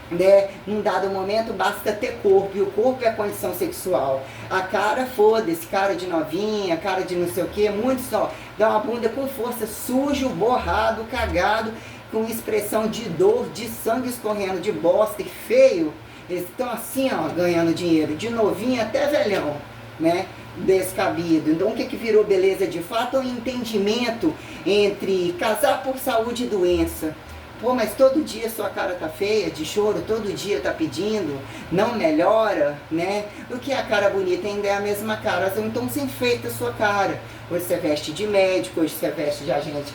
né, num dado momento basta ter corpo, e o corpo é a condição sexual. A cara, foda-se, cara de novinha, cara de não sei o que, muito só, dá uma bunda com força, sujo, borrado, cagado, com expressão de dor, de sangue escorrendo, de bosta e feio. Eles estão assim, ó, ganhando dinheiro, de novinho até velhão, né, descabido. Então o que virou beleza de fato é o entendimento entre casar por saúde e doença. Pô, mas todo dia sua cara tá feia, de choro, todo dia tá pedindo, não melhora, né? O que é a cara bonita ainda é a mesma cara, então você enfeita a sua cara. Hoje você veste de médico, hoje você veste de agente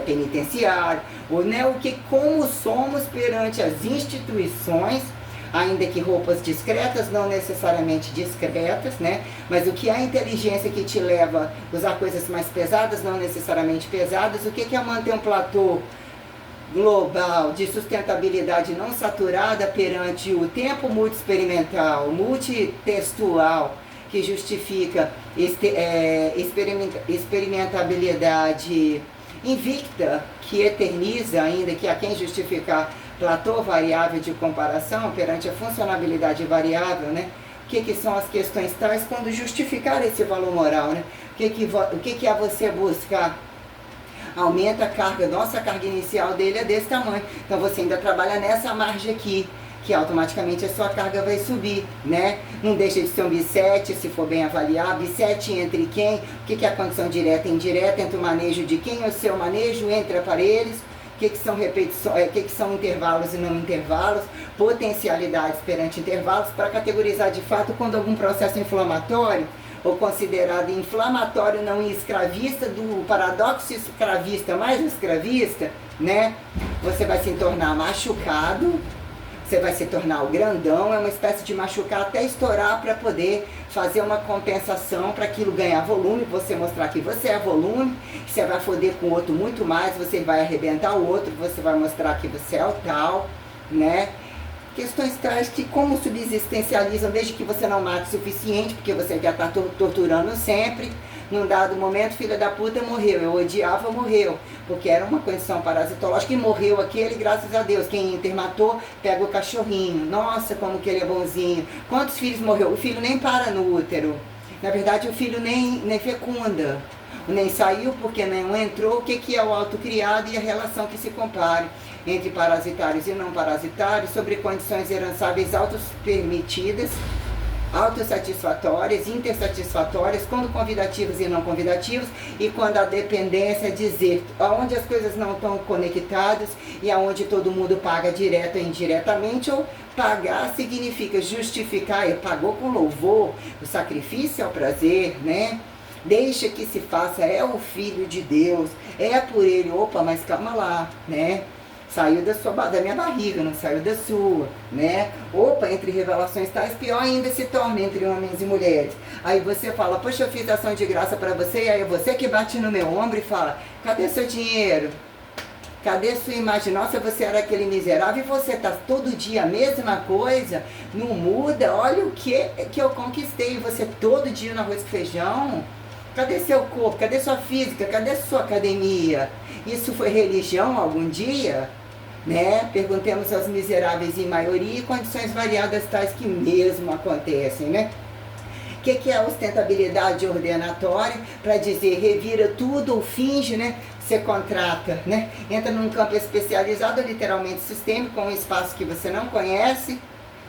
penitenciário, ou, né, como somos perante as instituições, ainda que roupas discretas, não necessariamente discretas, né? Mas o que é a inteligência que te leva a usar coisas mais pesadas, não necessariamente pesadas, o que é manter um platô global de sustentabilidade não saturada perante o tempo multi-experimental, multitextual, que justifica experimentabilidade invicta, que eterniza ainda, que a quem justificar platô variável de comparação perante a funcionabilidade variável, né? O que são as questões tais quando justificar esse valor moral, né? O que é você buscar? Aumenta a carga, nossa carga inicial dele é desse tamanho, então você ainda trabalha nessa margem aqui, que automaticamente a sua carga vai subir, né? Não deixa de ser um B7, se for bem avaliar, B7 entre quem, o que é a condição direta e indireta, entre o manejo de quem é o seu manejo, entre aparelhos, o que são repetições, o que são intervalos e não intervalos, potencialidades perante intervalos, para categorizar de fato quando algum processo inflamatório, ou considerado inflamatório não escravista, do paradoxo escravista mais escravista, né? Você vai se tornar machucado, você vai se tornar o grandão, é uma espécie de machucar até estourar para poder fazer uma compensação para aquilo ganhar volume, você mostrar que você é volume, você vai foder com o outro muito mais, você vai arrebentar o outro, você vai mostrar que você é o tal, né? Questões tais que como subsistencializam desde que você não mate o suficiente, porque você já está torturando sempre. Num dado momento, filha da puta morreu, eu odiava, morreu, porque era uma condição parasitológica e morreu aquele, graças a Deus. Quem intermatou, pega o cachorrinho, nossa, como que ele é bonzinho. Quantos filhos morreu? O filho nem para no útero, na verdade o filho nem fecunda, nem saiu porque nenhum entrou. O que é o autocriado e a relação que se compare entre parasitários e não parasitários, sobre condições herançáveis autopermitidas, autossatisfatórias, intersatisfatórias, quando convidativos e não convidativos, e quando a dependência é dizer aonde as coisas não estão conectadas e aonde todo mundo paga direto ou indiretamente, ou pagar significa justificar, pagou com louvor, o sacrifício é o prazer, né? Deixa que se faça, é o Filho de Deus, é por ele, opa, mas calma lá, né? Saiu da minha barriga, não saiu da sua, né? Opa, entre revelações tais, pior ainda se torna entre homens e mulheres. Aí você fala, poxa, eu fiz ação de graça para você, e aí é você que bate no meu ombro e fala, cadê seu dinheiro? Cadê sua imagem? Nossa, você era aquele miserável e você tá todo dia a mesma coisa, não muda, olha o que eu conquistei, você todo dia no arroz com feijão. Cadê seu corpo? Cadê sua física? Cadê sua academia? Isso foi religião algum dia? Né? Perguntemos aos miseráveis em maioria e condições variadas tais que mesmo acontecem, né? O que é a ostentabilidade ordenatória? Para dizer, revira tudo ou finge, né? Você contrata, né? Entra num campo especializado, literalmente sistêmico, com um espaço que você não conhece,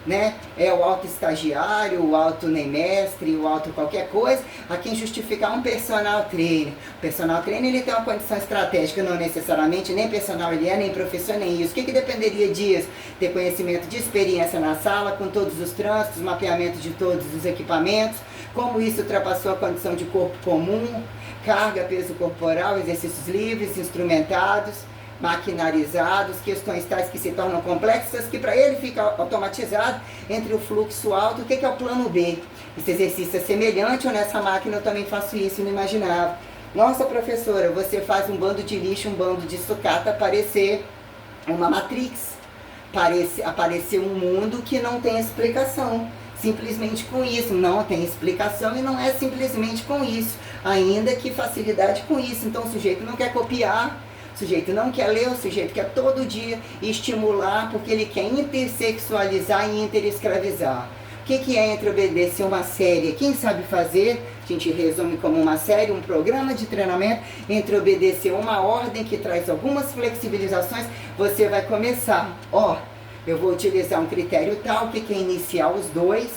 né? É o auto estagiário, o auto nem mestre, o auto qualquer coisa, a quem justificar um personal trainer. O personal trainer ele tem uma condição estratégica, não necessariamente nem personal ele é, nem professor, nem isso. O que dependeria disso? Ter conhecimento de experiência na sala, com todos os trânsitos, mapeamento de todos os equipamentos, como isso ultrapassou a condição de corpo comum, carga, peso corporal, exercícios livres, instrumentados, maquinarizados, questões tais que se tornam complexas, que para ele fica automatizado entre o fluxo alto. O que é o plano B? Esse exercício é semelhante ou nessa máquina eu também faço isso, não imaginava. Nossa, professora, você faz um bando de lixo, um bando de sucata parecer uma Matrix, aparecer um mundo que não tem explicação. Simplesmente com isso, não tem explicação e não é simplesmente com isso, ainda que facilidade com isso. Então o sujeito não quer copiar, o sujeito não quer ler, o sujeito quer todo dia estimular, porque ele quer intersexualizar e interescravizar. O que é entre obedecer uma série? Quem sabe fazer, a gente resume como uma série, um programa de treinamento, entre obedecer uma ordem que traz algumas flexibilizações, você vai começar, eu vou utilizar um critério tal, que é iniciar os dois,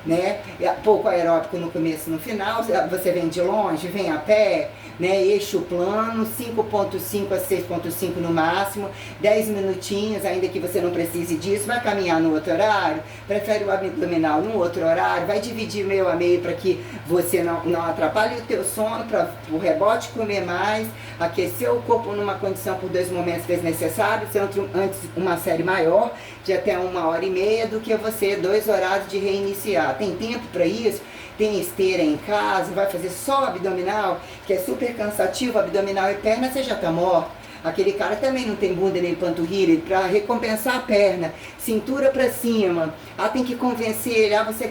né? Pouco aeróbico no começo e no final, você vem de longe, vem a pé, né? Eixo plano, 5.5 a 6.5 no máximo, 10 minutinhos, ainda que você não precise disso, vai caminhar no outro horário, prefere o abdominal no outro horário, vai dividir meio a meio para que você não atrapalhe o teu sono, para o rebote comer mais, aquecer o corpo numa condição por 2 momentos desnecessários, antes uma série maior, de até 1h30, do que você 2 horários de reiniciar. Tem tempo para isso? Tem esteira em casa, vai fazer só abdominal, que é super cansativo, abdominal e perna, você já está morto. Aquele cara também não tem bunda nem panturrilha, para recompensar a perna, cintura para cima. Tem que convencer ele, você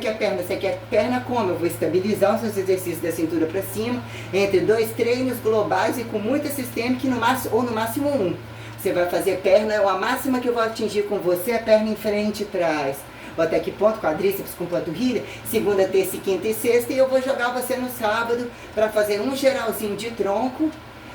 quer perna como? Eu vou estabilizar os seus exercícios da cintura para cima, entre 2 treinos globais e com muita sistêmica, no máximo 1. Você vai fazer perna, a máxima que eu vou atingir com você é perna em frente e trás. Até que ponto? Quadríceps com panturrilha, segunda, terça, quinta e sexta, e eu vou jogar você no sábado para fazer um geralzinho de tronco,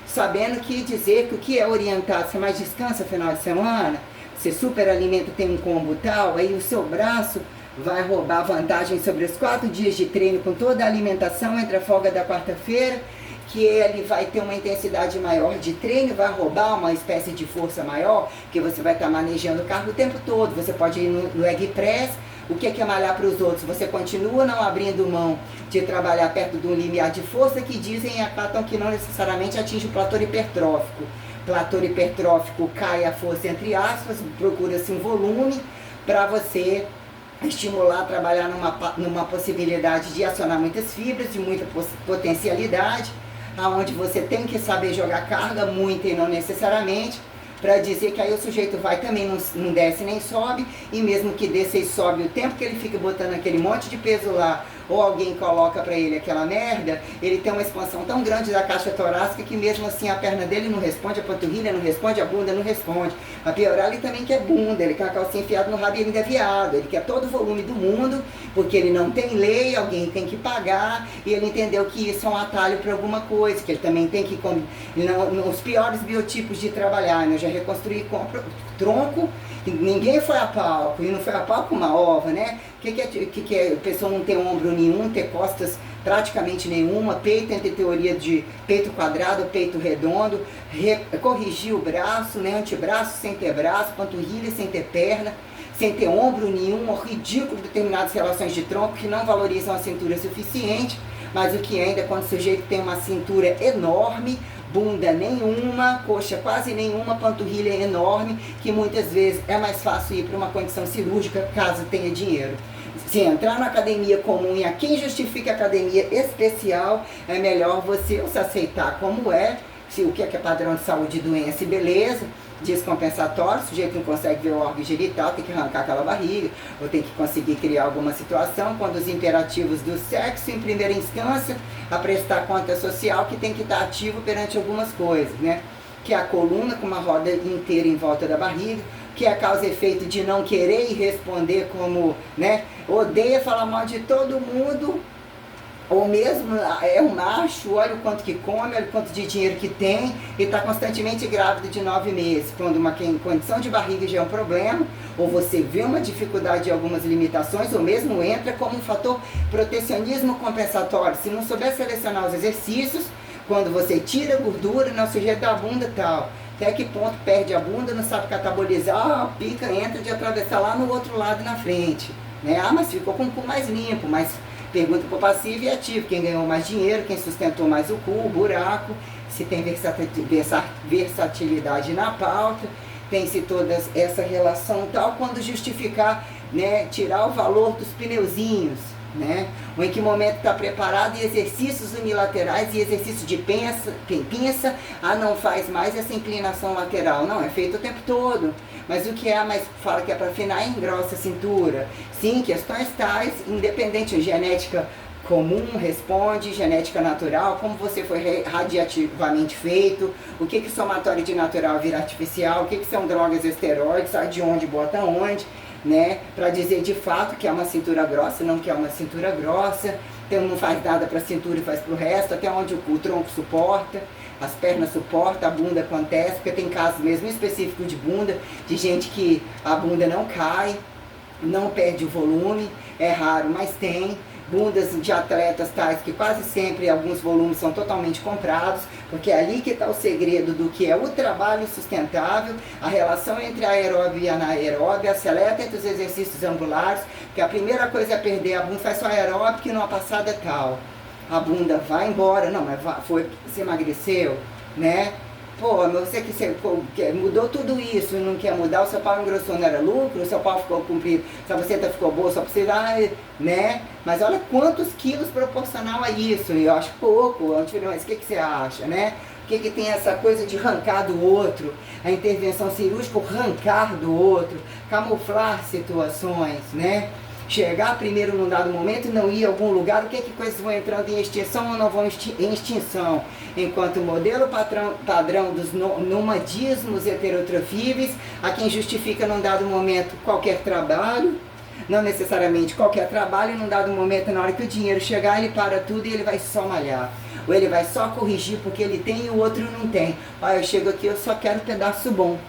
sabendo que dizer que o que é orientado, você mais descansa no final de semana, você super alimenta, tem um combo tal, aí o seu braço vai roubar vantagem sobre os 4 dias de treino com toda a alimentação entre a folga da quarta-feira, que ele vai ter uma intensidade maior de treino, vai roubar uma espécie de força maior, que você vai estar manejando o carro o tempo todo. Você pode ir no leg press. O que é malhar para os outros? Você continua não abrindo mão de trabalhar perto de um limiar de força que dizem e acatam que não necessariamente atinge o platô hipertrófico. Platô hipertrófico cai a força entre aspas, procura-se um volume para você estimular, trabalhar numa possibilidade de acionar muitas fibras, de muita potencialidade, aonde você tem que saber jogar carga, muita e não necessariamente, para dizer que aí o sujeito vai também, não desce nem sobe, e mesmo que desça e sobe, o tempo que ele fica botando aquele monte de peso lá, ou alguém coloca para ele aquela merda, ele tem uma expansão tão grande da caixa torácica que mesmo assim a perna dele não responde, a panturrilha não responde, a bunda não responde. A piorar ele também quer bunda, ele quer a calcinha enfiada no rabo e ele ainda é viado, ele quer todo o volume do mundo, porque ele não tem lei, alguém tem que pagar, e ele entendeu que isso é um atalho para alguma coisa, que ele também tem que, os piores biotipos de trabalhar, né? Eu já reconstruí tronco, ninguém foi a palco, e não foi a palco uma ova, né? O que é a pessoa não ter ombro nenhum, ter costas praticamente nenhuma, peito entre teoria de peito quadrado, peito redondo, corrigir o braço, né? Antebraço sem ter braço, panturrilha sem ter perna, sem ter ombro nenhum, ridículo determinadas relações de tronco que não valorizam a cintura suficiente, mas o que ainda quando o sujeito tem uma cintura enorme, bunda nenhuma, coxa quase nenhuma, panturrilha enorme, que muitas vezes é mais fácil ir para uma condição cirúrgica caso tenha dinheiro. Se entrar na academia comum e a quem justifica a academia especial, é melhor você se aceitar como é, o que é padrão de saúde e doença e beleza, descompensatório, o sujeito não consegue ver o órgão genital, tem que arrancar aquela barriga, ou tem que conseguir criar alguma situação, quando os imperativos do sexo, em primeira instância, a prestar conta social, que tem que estar ativo perante algumas coisas, né? Que é a coluna com uma roda inteira em volta da barriga, que é a causa e efeito de não querer e responder como, né? Odeia falar mal de todo mundo, ou mesmo é um macho, olha o quanto que come, olha o quanto de dinheiro que tem, e está constantemente grávida de 9 meses, quando uma condição de barriga já é um problema, ou você vê uma dificuldade de algumas limitações, ou mesmo entra como um fator protecionismo compensatório. Se não souber selecionar os exercícios, quando você tira a gordura, não sujeita a bunda e tal, até que ponto perde a bunda, não sabe catabolizar, pica, entra de atravessar lá no outro lado na frente, né? Ah, mas ficou com o cu mais limpo, mas pergunta para o passivo e ativo, quem ganhou mais dinheiro, quem sustentou mais o cu, o buraco, se tem versatilidade na pauta, tem-se toda essa relação tal, quando justificar, né, tirar o valor dos pneuzinhos, né, ou em que momento está preparado, e exercícios unilaterais e exercício de pinça, não faz mais essa inclinação lateral, não, é feito o tempo todo. Mas o que é, mas fala que é para afinar e engrossa a cintura. Sim, questões tais, independente, genética comum responde, genética natural, como você foi radiativamente feito, o que somatório de natural vira artificial, o que são drogas esteroides, sai de onde, bota onde, né? Para dizer de fato que é uma cintura grossa, não que é uma cintura grossa, então não faz nada para a cintura e faz para o resto, até onde o tronco suporta. As pernas suportam, a bunda acontece, porque tem casos mesmo específicos de bunda, de gente que a bunda não cai, não perde o volume, é raro, mas tem. Bundas de atletas tais que quase sempre alguns volumes são totalmente comprados, porque é ali que está o segredo do que é o trabalho sustentável, a relação entre a aeróbio e a anaeróbio, a seleta entre os exercícios angulares, porque a primeira coisa é perder a bunda, faz só aeróbio que numa passada tal. A bunda vai embora, não, mas você emagreceu, né? Pô, mas você que mudou tudo isso e não quer mudar, o seu pau engrossou, não era lucro, o seu pau ficou comprido, sua buceta ficou boa, só precisa, né? Mas olha quantos quilos proporcional a isso, e eu acho pouco, mas o que você acha, né? O que tem essa coisa de arrancar do outro, a intervenção cirúrgica, o arrancar do outro, camuflar situações, né? Chegar primeiro num dado momento e não ir a algum lugar, o que coisas vão entrando em extinção ou não vão em extinção? Enquanto o modelo padrão dos nomadismos heterotrofíveis, a quem justifica num dado momento qualquer trabalho, não necessariamente qualquer trabalho, num dado momento, na hora que o dinheiro chegar, ele para tudo e ele vai só malhar. Ou ele vai só corrigir porque ele tem e o outro não tem. Eu chego aqui, eu só quero um pedaço bom.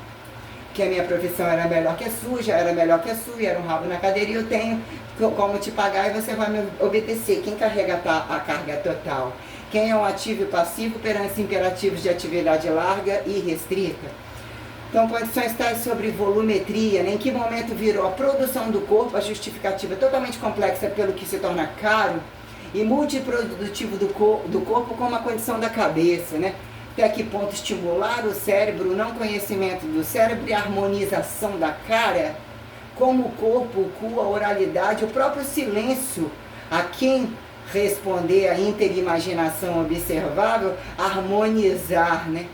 Que a minha profissão era melhor que a sua, já era melhor que a sua, era um rabo na cadeira e eu tenho como te pagar e você vai me obedecer. Quem carrega a carga total? Quem é um ativo e passivo perante imperativos de atividade larga e restrita? Então, condições tais sobre volumetria, né? Em que momento virou a produção do corpo, a justificativa totalmente complexa pelo que se torna caro, e multiprodutivo do corpo como a condição da cabeça, né? Até que ponto estimular o cérebro, o não conhecimento do cérebro e a harmonização da cara, como o corpo, o cu, a oralidade, o próprio silêncio, a quem responder a interimaginação observável, harmonizar, né?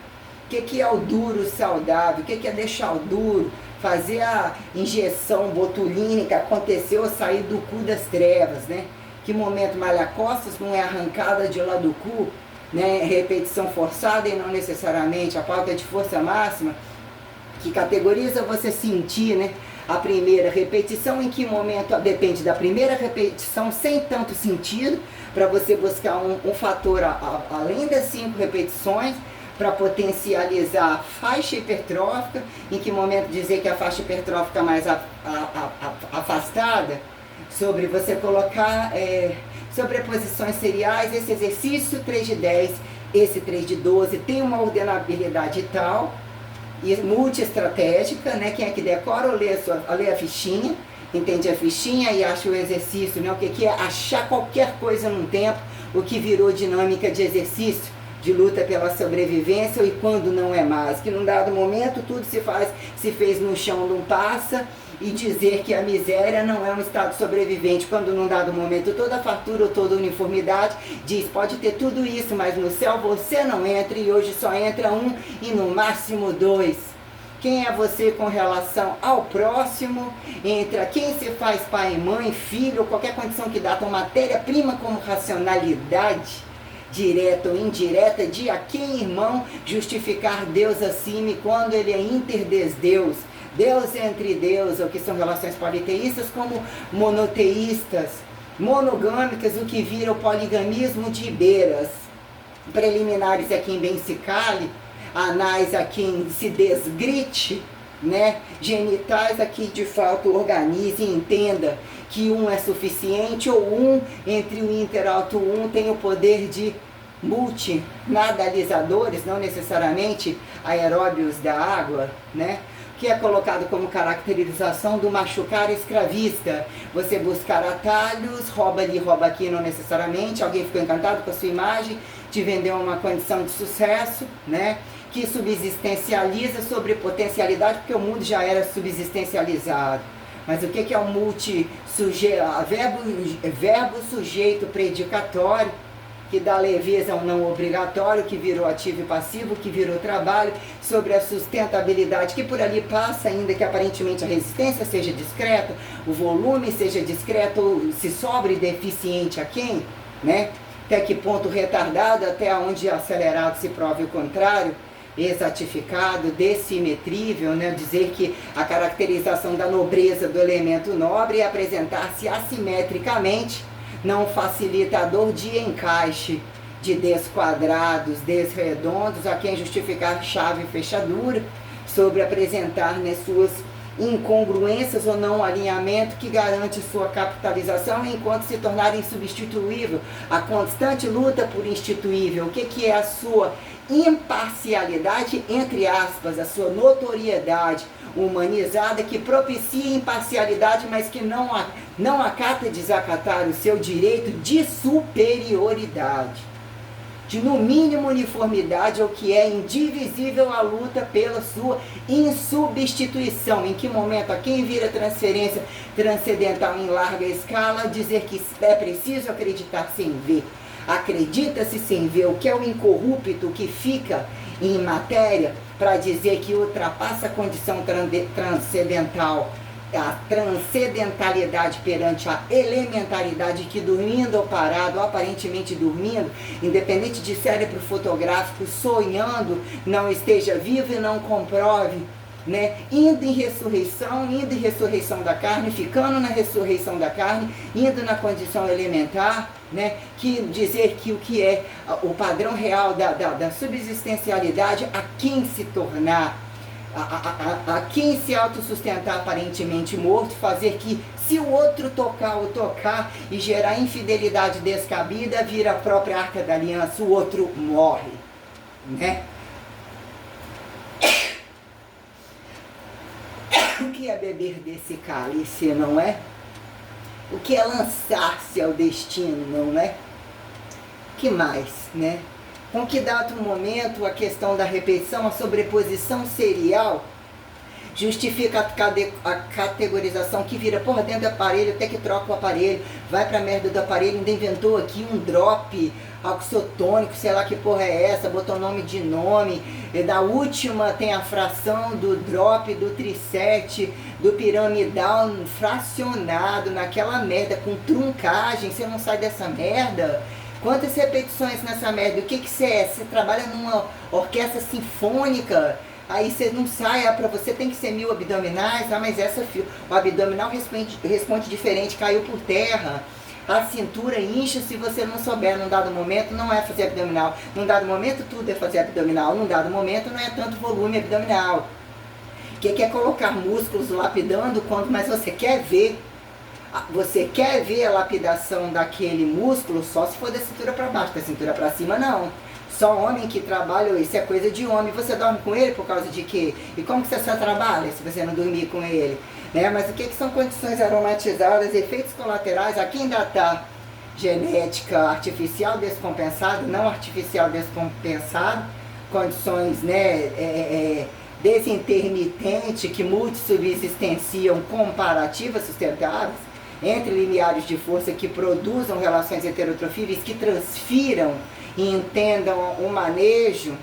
O que é o duro saudável? O que é deixar o duro? Fazer a injeção botulínica acontecer ou sair do cu das trevas, né? Que momento malha-costas não é arrancada de lá do cu, né, repetição forçada e não necessariamente a pauta de força máxima, que categoriza você sentir, né, a primeira repetição, em que momento depende da primeira repetição sem tanto sentido, para você buscar um fator além das 5 repetições, para potencializar a faixa hipertrófica, em que momento dizer que a faixa hipertrófica mais afastada, sobre você colocar sobreposições seriais, esse exercício 3 de 10, esse 3 de 12, tem uma ordenabilidade tal, e multi-estratégica, né? Quem é que decora ou lê a fichinha, entende a fichinha e acha o exercício, né? O que é achar qualquer coisa num tempo, o que virou dinâmica de exercício, de luta pela sobrevivência, e quando não é mais, que num dado momento tudo se fez no chão, não passa, e dizer que a miséria não é um estado sobrevivente, quando num dado momento toda fartura ou toda uniformidade diz, pode ter tudo isso, mas no céu você não entra, e hoje só entra um e no máximo dois. Quem é você com relação ao próximo, entre quem se faz pai, mãe, filho, ou qualquer condição que dá, então matéria-prima como racionalidade, direta ou indireta, de a quem, irmão, justificar Deus acima, e quando ele é interdesdeus, Deus entre Deus, ou que são relações politeístas, como monoteístas, monogâmicas, o que vira o poligamismo de beiras, preliminares a quem bem se cale, anais a quem se desgrite, né? Genitais a quem de fato organize e entenda que um é suficiente, ou um entre o interalto um tem o poder de multinadalizadores, não necessariamente aeróbios da água, né? Que é colocado como caracterização do machucar escravista. Você buscar atalhos, rouba ali, rouba aqui, não necessariamente. Alguém ficou encantado com a sua imagem, te vendeu uma condição de sucesso, né? Que subsistencializa sobre potencialidade, porque o mundo já era subsistencializado. Mas o que é o verbo sujeito predicatório, que dá leveza ao não obrigatório, que virou ativo e passivo, que virou trabalho, sobre a sustentabilidade, que por ali passa, ainda que aparentemente a resistência seja discreta, o volume seja discreto, ou se sobre deficiente a quem, né? Até que ponto retardado, até onde acelerado se prove o contrário, exatificado, decimetrível, né? Dizer que a caracterização da nobreza do elemento nobre é apresentar-se assimetricamente, não facilitador de encaixe de desquadrados, desredondos, a quem justificar chave e fechadura, sobre apresentar nas suas incongruências ou não alinhamento que garante sua capitalização enquanto se tornar insubstituível, a constante luta por instituível. O que é a sua imparcialidade, entre aspas, a sua notoriedade humanizada, que propicia imparcialidade, mas que não acata desacatar o seu direito de superioridade, de no mínimo uniformidade, ao que é indivisível a luta pela sua insubstituição. Em que momento a quem vira transferência transcendental em larga escala, dizer que é preciso acreditar sem ver. Acredita-se sem ver o que é o incorrupto que fica em matéria, para dizer que ultrapassa a condição transcendental, a transcendentalidade perante a elementaridade, que dormindo ou parado, aparentemente dormindo, independente de cérebro fotográfico, sonhando, não esteja vivo e não comprove, né? Indo em ressurreição da carne, ficando na ressurreição da carne, indo na condição elementar, né? Que dizer que o que é o padrão real da subsistencialidade, a quem se tornar, a quem se autossustentar aparentemente morto, fazer que se o outro tocar e gerar infidelidade descabida, vira a própria arca da aliança, o outro morre, né? O que é beber desse cálice, não é? O que é lançar-se ao destino, não é? Que mais, né? Com que dado momento a questão da repetição, a sobreposição serial, justifica a categorização que vira por dentro do aparelho, até que troca o aparelho, vai pra merda do aparelho, ainda inventou aqui um drop oxotônico, sei lá que porra é essa, botou nome de nome, e da última tem a fração do drop, do trisete, do piramidal fracionado naquela merda, com truncagem, você não sai dessa merda? Quantas repetições nessa merda? O que você é? Você trabalha numa orquestra sinfônica, aí você não sai, para você tem que ser 1000 abdominais, mas o abdominal responde diferente, caiu por terra. A cintura incha se você não souber. Num dado momento não é fazer abdominal, num dado momento tudo é fazer abdominal, num dado momento não é tanto volume abdominal. Que é colocar músculos lapidando, mas você quer ver a lapidação daquele músculo só se for da cintura para baixo, da cintura para cima não. Só homem que trabalha, isso é coisa de homem. Você dorme com ele por causa de quê? E como que você só trabalha se você não dormir com ele? Né? Mas o que são condições aromatizadas, efeitos colaterais? Aqui ainda está genética artificial descompensada, não artificial descompensada, condições, né, desintermitente que multissubsistenciam comparativas sustentáveis entre limiares de força que produzam relações heterotrofíveis, que transfiram e entendam o manejo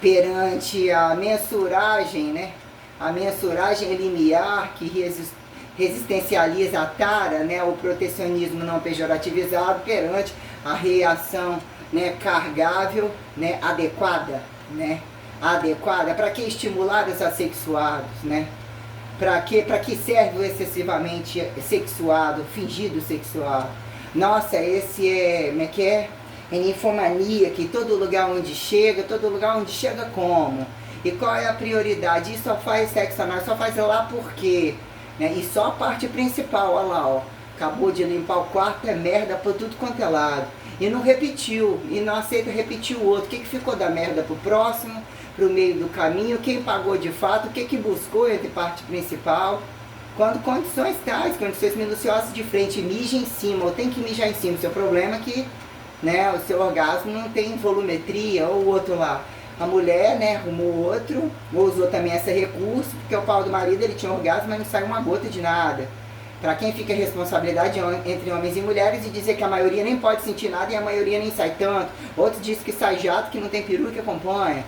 perante a mensuragem, né? A mensuragem limiar que resistencializa a tara, né? O protecionismo não pejorativizado perante a reação, né? Cargável, né? Adequada, né? Adequada. Para que estimular os assexuados, né? Para que serve o excessivamente sexuado, fingido sexuado? Nossa, esse como é que é? É ninfomania, que todo lugar onde chega como? E qual é a prioridade? E só faz sexo anal, só faz lá por quê? Né? E só a parte principal, olha lá, ó. Acabou de limpar o quarto, é merda por tudo quanto é lado. E não repetiu, e não aceita repetir o outro. O que ficou da merda pro próximo, pro meio do caminho? Quem pagou de fato? O que buscou entre parte principal? Quando condições tais, condições minuciosas de frente, mija em cima, ou tem que mijar em cima. O seu problema é que, né, o seu orgasmo não tem volumetria, ou o outro lá. A mulher, né, arrumou outro, ou usou também esse recurso, porque o pau do marido ele tinha orgasmo, mas não saiu uma gota de nada. Para quem fica a responsabilidade entre homens e mulheres e dizer que a maioria nem pode sentir nada e a maioria nem sai tanto. Outro diz que sai jato, que não tem peru que acompanha,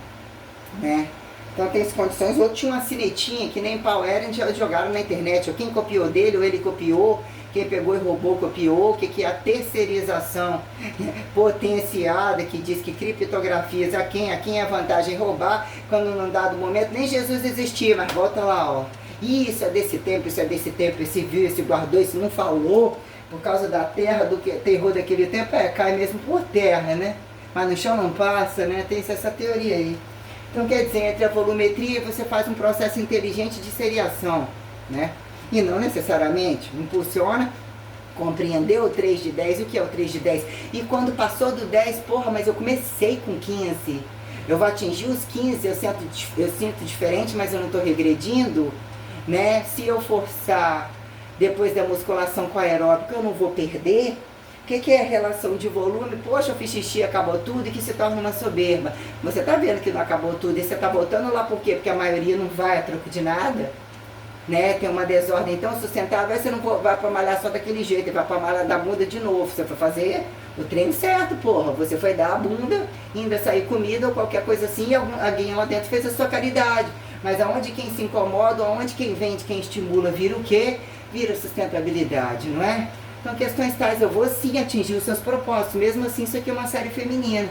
né? Então tem as condições. Outro tinha uma cinetinha que nem pau era e já jogaram na internet. Ou quem copiou dele, ou ele copiou. Quem pegou e roubou, copiou. O que é a terceirização potenciada, que diz que criptografias a quem é vantagem roubar, quando num dado momento nem Jesus existia, mas volta lá, ó. Isso é desse tempo, esse viu, esse guardou, esse não falou, por causa da terra, do que terror daquele tempo, cai mesmo por terra, né? Mas no chão não passa, né? Tem essa teoria aí. Então quer dizer, entre a volumetria você faz um processo inteligente de seriação, né? E não necessariamente impulsiona, compreendeu o 3 de 10, o que é o 3 de 10? E quando passou do 10, porra, mas eu comecei com 15, eu vou atingir os 15, eu sinto diferente, mas eu não estou regredindo, né? Se eu forçar depois da musculação com a aeróbica, eu não vou perder. O que é a relação de volume? Poxa, eu fiz xixi, acabou tudo, e que se torna uma soberba. Você está vendo que não acabou tudo, e você está voltando lá por quê? Porque a maioria não vai a troco de nada, né? Tem uma desordem tão sustentável, você não vai para malhar só daquele jeito, vai para malhar da bunda de novo. Você foi fazer o treino certo, porra. Você foi dar a bunda, ainda sair comida ou qualquer coisa assim, e alguém lá dentro fez a sua caridade. Mas aonde quem se incomoda, aonde quem vende, quem estimula, vira o quê? Vira sustentabilidade, não é? Então questões tais, eu vou sim atingir os seus propósitos, mesmo assim isso aqui é uma série feminina.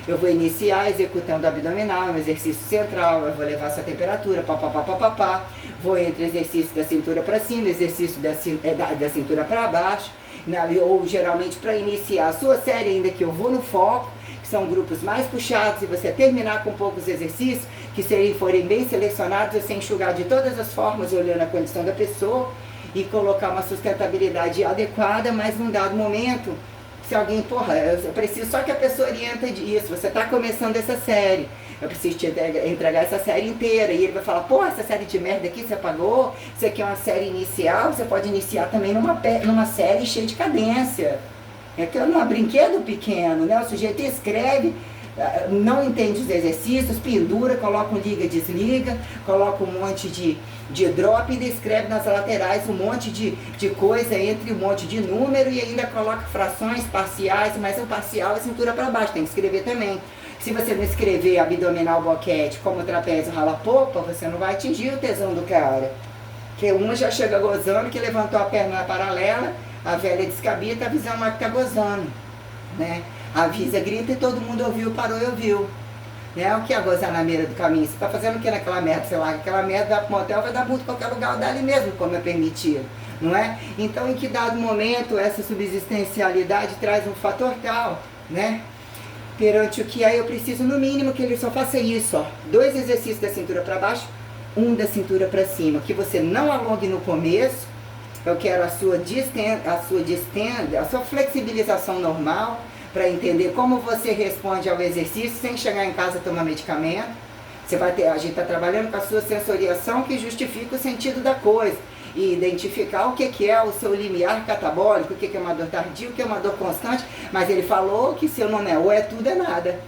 Eu vou iniciar executando abdominal, um exercício central, eu vou levar sua temperatura, papapá, vou entre exercício da cintura para cima, exercício da cintura para baixo, ou geralmente para iniciar a sua série ainda que eu vou no foco, que são grupos mais puxados, e você terminar com poucos exercícios, que forem bem selecionados, você enxugar de todas as formas, olhando a condição da pessoa, e colocar uma sustentabilidade adequada, mas num dado momento, se alguém, porra, eu preciso só que a pessoa orienta disso, você está começando essa série, eu preciso te entregar essa série inteira, e ele vai falar, porra, essa série de merda aqui você apagou, isso aqui é uma série inicial, você pode iniciar também numa série cheia de cadência, é que não é um brinquedo pequeno, né? O sujeito escreve, não entende os exercícios, pendura, coloca um liga, desliga, coloca um monte de drop e descreve nas laterais um monte de coisa entre um monte de número e ainda coloca frações parciais, mas o parcial é cintura para baixo, tem que escrever também. Se você não escrever abdominal boquete como trapézio rala popa, você não vai atingir o tesão do cara. Porque uma já chega gozando, que levantou a perna na paralela, a velha descabida, avisando lá que tá gozando, né? Avisa, grita e todo mundo ouviu, parou e ouviu. Né? O que é gozar na beira do caminho? Você está fazendo o que naquela merda? Sei lá, aquela merda vai para o motel, vai dar multa em qualquer lugar, dá ali mesmo, como é permitido. Não é? Então, em que dado momento essa subsistencialidade traz um fator tal, né? Perante o que aí eu preciso, no mínimo, que ele só faça isso, ó. 2 exercícios da cintura para baixo, 1 da cintura para cima. Que você não alongue no começo. Eu quero a sua flexibilização normal, para entender como você responde ao exercício sem chegar em casa e tomar medicamento. Você vai ter, a gente está trabalhando com a sua sensoriação que justifica o sentido da coisa. E identificar o que é o seu limiar catabólico, o que é uma dor tardia, o que é uma dor constante. Mas ele falou que se eu não é ou é tudo é nada.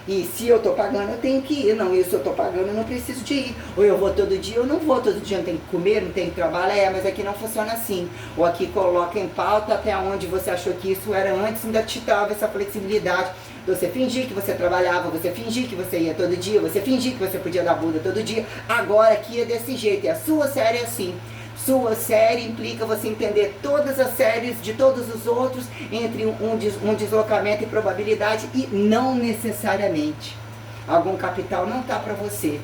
E se eu estou pagando, eu tenho que ir. Não, e se eu estou pagando, eu não preciso de ir. Ou eu vou todo dia, ou não vou todo dia. Não tenho que comer, não tenho que trabalhar. Mas aqui não funciona assim. Ou aqui coloca em pauta até onde você achou que isso era antes, ainda te dava essa flexibilidade. Você fingir que você trabalhava, você fingir que você ia todo dia, você fingir que você podia dar bunda todo dia. Agora aqui é desse jeito. E a sua série é assim. Sua série implica você entender todas as séries de todos os outros entre um deslocamento e probabilidade e não necessariamente. Algum capital não está para você.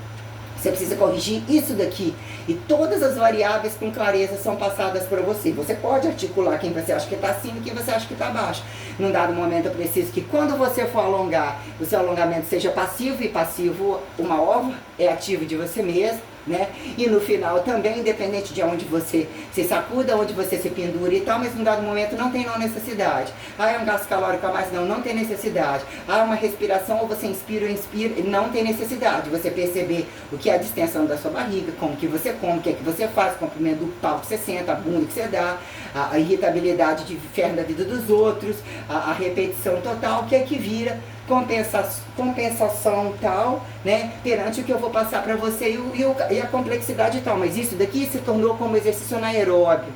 Você precisa corrigir isso daqui. E todas as variáveis com clareza são passadas para você. Você pode articular quem você acha que está acima e quem você acha que está abaixo. Num dado momento eu preciso que quando você for alongar, o seu alongamento seja passivo, e passivo, uma ova, é ativo de você mesmo. Né? E no final também, independente de onde você se sacuda, onde você se pendura e tal, mas num dado momento não tem necessidade. Ah, é um gasto calórico a mais? Não tem necessidade. Ah, uma respiração, ou você inspira ou inspira, não tem necessidade. Você perceber o que é a distensão da sua barriga, como que você come, o que é que você faz, o comprimento do pau que você senta, a bunda que você dá, a irritabilidade de ferro da vida dos outros, a repetição total, o que é que vira compensação tal, né, perante o que eu vou passar para você e a complexidade tal. Mas isso daqui se tornou como exercício anaeróbio.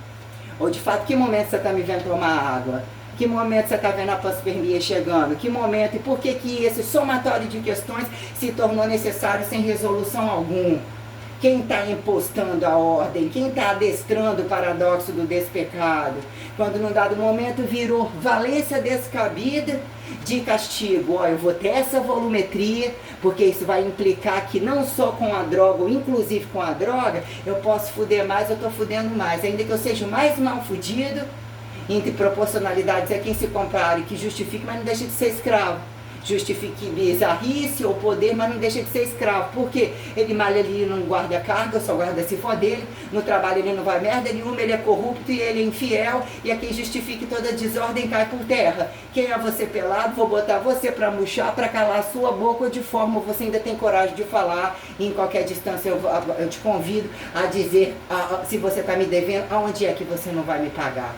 Ou de fato, que momento você está me vendo tomar água? Que momento você está vendo a panspermia chegando? Que momento e por que esse somatório de questões se tornou necessário sem resolução alguma? Quem está impostando a ordem? Quem está adestrando o paradoxo do despecado? Quando num dado momento virou valência descabida de castigo. Ó, eu vou ter essa volumetria, porque isso vai implicar que não só com a droga, ou inclusive com a droga, eu posso fuder mais, eu estou fudendo mais. Ainda que eu seja o mais mal fudido, entre proporcionalidades é quem se compara e que justifique, mas não deixa de ser escravo. Justifique bizarrice ou poder, mas não deixa de ser escravo. Porque ele malha ali e não guarda carga, só guarda se for dele. No trabalho ele não vai merda nenhuma, ele é corrupto e ele é infiel. E a quem justifique toda desordem cai por terra. Quem é você pelado? Vou botar você pra murchar, pra calar a sua boca de forma você ainda tem coragem de falar. E em qualquer distância eu te convido a dizer, se você tá me devendo, aonde é que você não vai me pagar?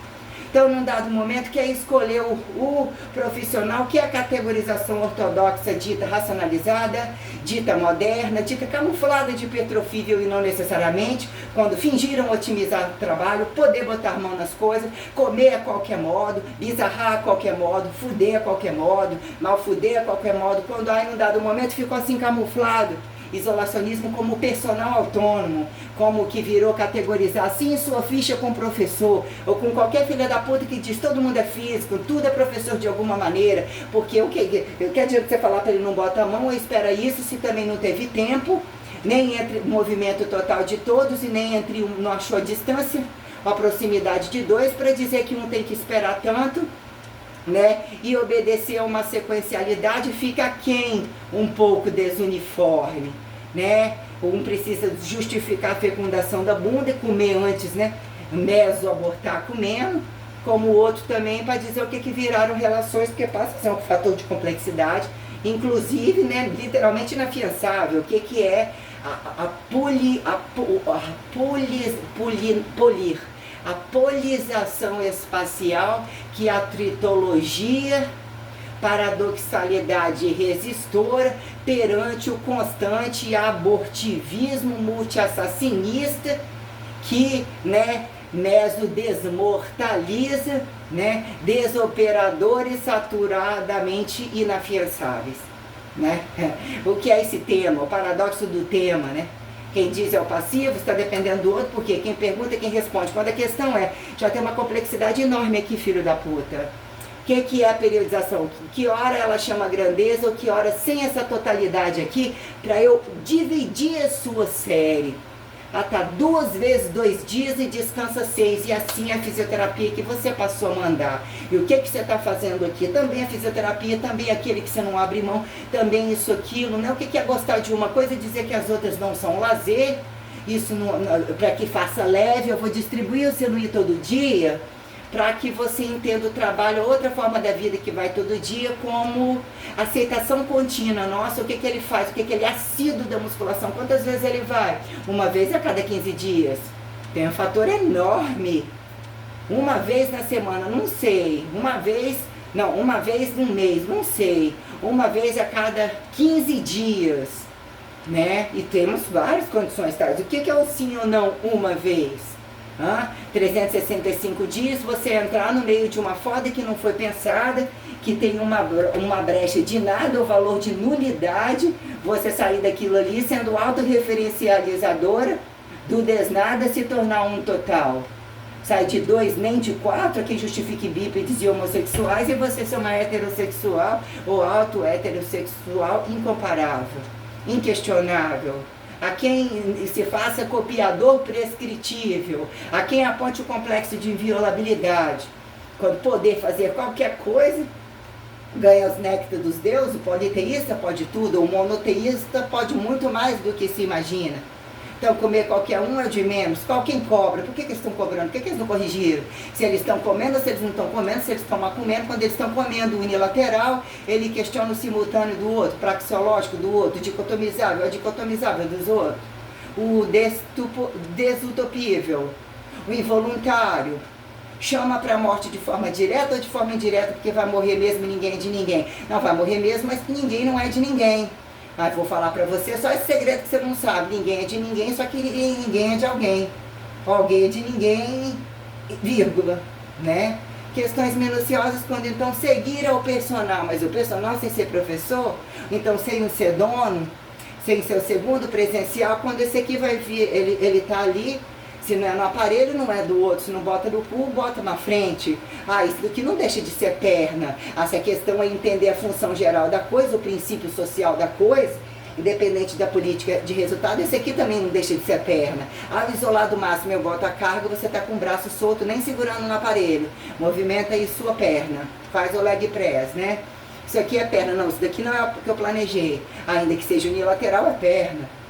Então, num dado momento, que é escolher o profissional, que é a categorização ortodoxa dita racionalizada, dita moderna, dita camuflada de petrofível e não necessariamente, quando fingiram otimizar o trabalho, poder botar a mão nas coisas, comer a qualquer modo, bizarrar a qualquer modo, fuder a qualquer modo, mal fuder a qualquer modo, quando aí, num dado momento, ficou assim camuflado. Isolacionismo como personal autônomo, como que virou categorizar assim sua ficha com professor, ou com qualquer filha da puta que diz todo mundo é físico, tudo é professor de alguma maneira, porque o que adianta você falar para ele não bota a mão ou espera isso se também não teve tempo, nem entre o movimento total de todos e nem entre um não achou a distância, a proximidade de dois para dizer que um tem que esperar tanto, né? E obedecer a uma sequencialidade fica quem um pouco desuniforme, né? Um precisa justificar a fecundação da bunda e comer antes, né? Meso-abortar comendo, como o outro também para dizer o que viraram relações, porque passa a ser um fator de complexidade, inclusive, né, literalmente inafiançável, o que é a polização espacial, que a tritologia, paradoxalidade resistora perante o constante abortivismo multiassassinista que, né, mesodesmortaliza, né, desoperadores saturadamente inafiançáveis, né? O que é esse tema? O paradoxo do tema, né? Quem diz é o passivo, está dependendo do outro, porque quem pergunta é quem responde. Quando a questão é, já tem uma complexidade enorme aqui, filho da puta. O que é a periodização? Que hora ela chama grandeza, ou que hora sem essa totalidade aqui, para eu dividir a sua série. Ela tá 2 vezes 2 dias e descansa 6, e assim é a fisioterapia que você passou a mandar. E o que você está fazendo aqui? Também a fisioterapia, também aquele que você não abre mão, também isso, aquilo, né? O que é gostar de uma coisa e dizer que as outras não são lazer, isso para que faça leve, eu vou distribuir, você não ir todo dia, para que você entenda o trabalho, outra forma da vida que vai todo dia, como aceitação contínua. Nossa, o que ele faz? O que ele é assíduo da musculação? Quantas vezes ele vai? Uma vez a cada 15 dias. Tem um fator enorme. Uma vez na semana, não sei. Uma vez no mês, não sei. Uma vez a cada 15 dias, né? E temos várias condições, tá? O que é o sim ou não uma vez? 365 dias, você entrar no meio de uma foda que não foi pensada, que tem uma brecha de nada, o valor de nulidade, você sair daquilo ali sendo autorreferencializadora do desnada se tornar um total. Sai de 2, nem de 4, quem justifique bípedes e homossexuais, e você ser uma heterossexual ou auto-heterossexual incomparável, inquestionável. A quem se faça copiador prescritível, a quem aponte o complexo de inviolabilidade. Quando poder fazer qualquer coisa, ganha os néctares dos deuses, o politeísta pode tudo, o monoteísta pode muito mais do que se imagina. Então, comer qualquer um é de menos. Quem cobra? Por que eles estão cobrando? Por que eles não corrigiram? Se eles estão comendo ou se eles não estão comendo, se eles estão comendo. Quando eles estão comendo unilateral, ele questiona o simultâneo do outro, praxeológico do outro, dicotomizável, dicotomizável dos outros. O desutopível, o involuntário. Chama para a morte de forma direta ou de forma indireta, porque vai morrer mesmo ninguém é de ninguém. Não, vai morrer mesmo, mas ninguém não é de ninguém. Vou falar pra você só esse segredo que você não sabe. Ninguém é de ninguém, só que ninguém é de alguém. Alguém é de ninguém, vírgula, né? Questões minuciosas quando então seguir ao personal, mas o personal sem ser professor, então sem ser dono, sem ser o segundo presencial, quando esse aqui vai vir, ele tá ali, se não é no aparelho, não é do outro, se não bota no cu, bota na frente. Isso daqui não deixa de ser perna. Se a questão é entender a função geral da coisa, o princípio social da coisa, independente da política de resultado, esse aqui também não deixa de ser perna. O isolado máximo eu boto a carga, você está com o braço solto, nem segurando no aparelho. Movimenta aí sua perna, faz o leg press, né? Isso aqui é perna, não, isso daqui não é o que eu planejei. Ainda que seja unilateral, é perna.